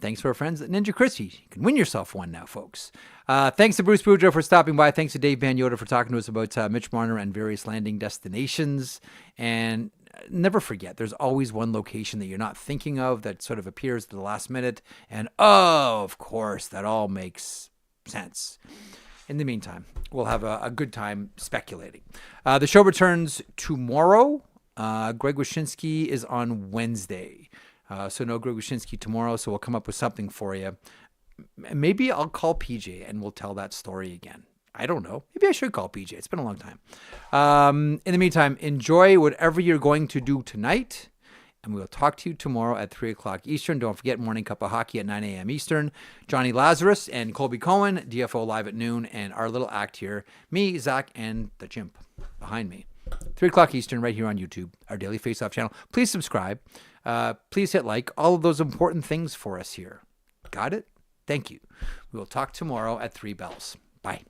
Thanks to our friends at Ninja Crispy. You can win yourself one now, folks. Thanks to Bruce Boudreau for stopping by. Thanks to Dave Pagnotta for talking to us about Mitch Marner and various landing destinations. And never forget, there's always one location that you're not thinking of that sort of appears at the last minute. And of course, that all makes sense. In the meantime, we'll have a good time speculating. The show returns tomorrow. Greg Wyshynski is on Wednesday. So no Greg Wyshynski tomorrow, so we'll come up with something for you. Maybe I'll call PJ and we'll tell that story again. I don't know. Maybe I should call PJ. It's been a long time. In the meantime, enjoy whatever you're going to do tonight, and we'll talk to you tomorrow at 3 o'clock Eastern. Don't forget Morning Cup of Hockey at 9 a.m. Eastern. Johnny Lazarus and Colby Cohen, DFO Live at noon, and our little act here, me, Zach, and the chimp behind me. 3 o'clock Eastern right here on YouTube, our Daily Face-Off channel. Please subscribe. Please hit like. All of those important things for us here. Got it? Thank you. We will talk tomorrow at 3 bells. Bye.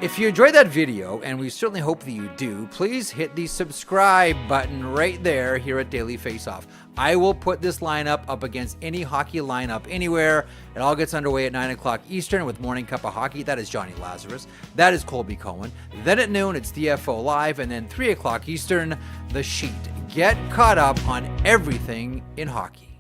If you enjoyed that video, and we certainly hope that you do, please hit the subscribe button right there here at Daily Face-Off. I will put this lineup up against any hockey lineup anywhere. It all gets underway at 9 o'clock Eastern with Morning Cup of Hockey. That is Johnny Lazarus. That is Colby Cohen. Then at noon, it's DFO Live. And then 3 o'clock Eastern, The Sheet. Get caught up on everything in hockey.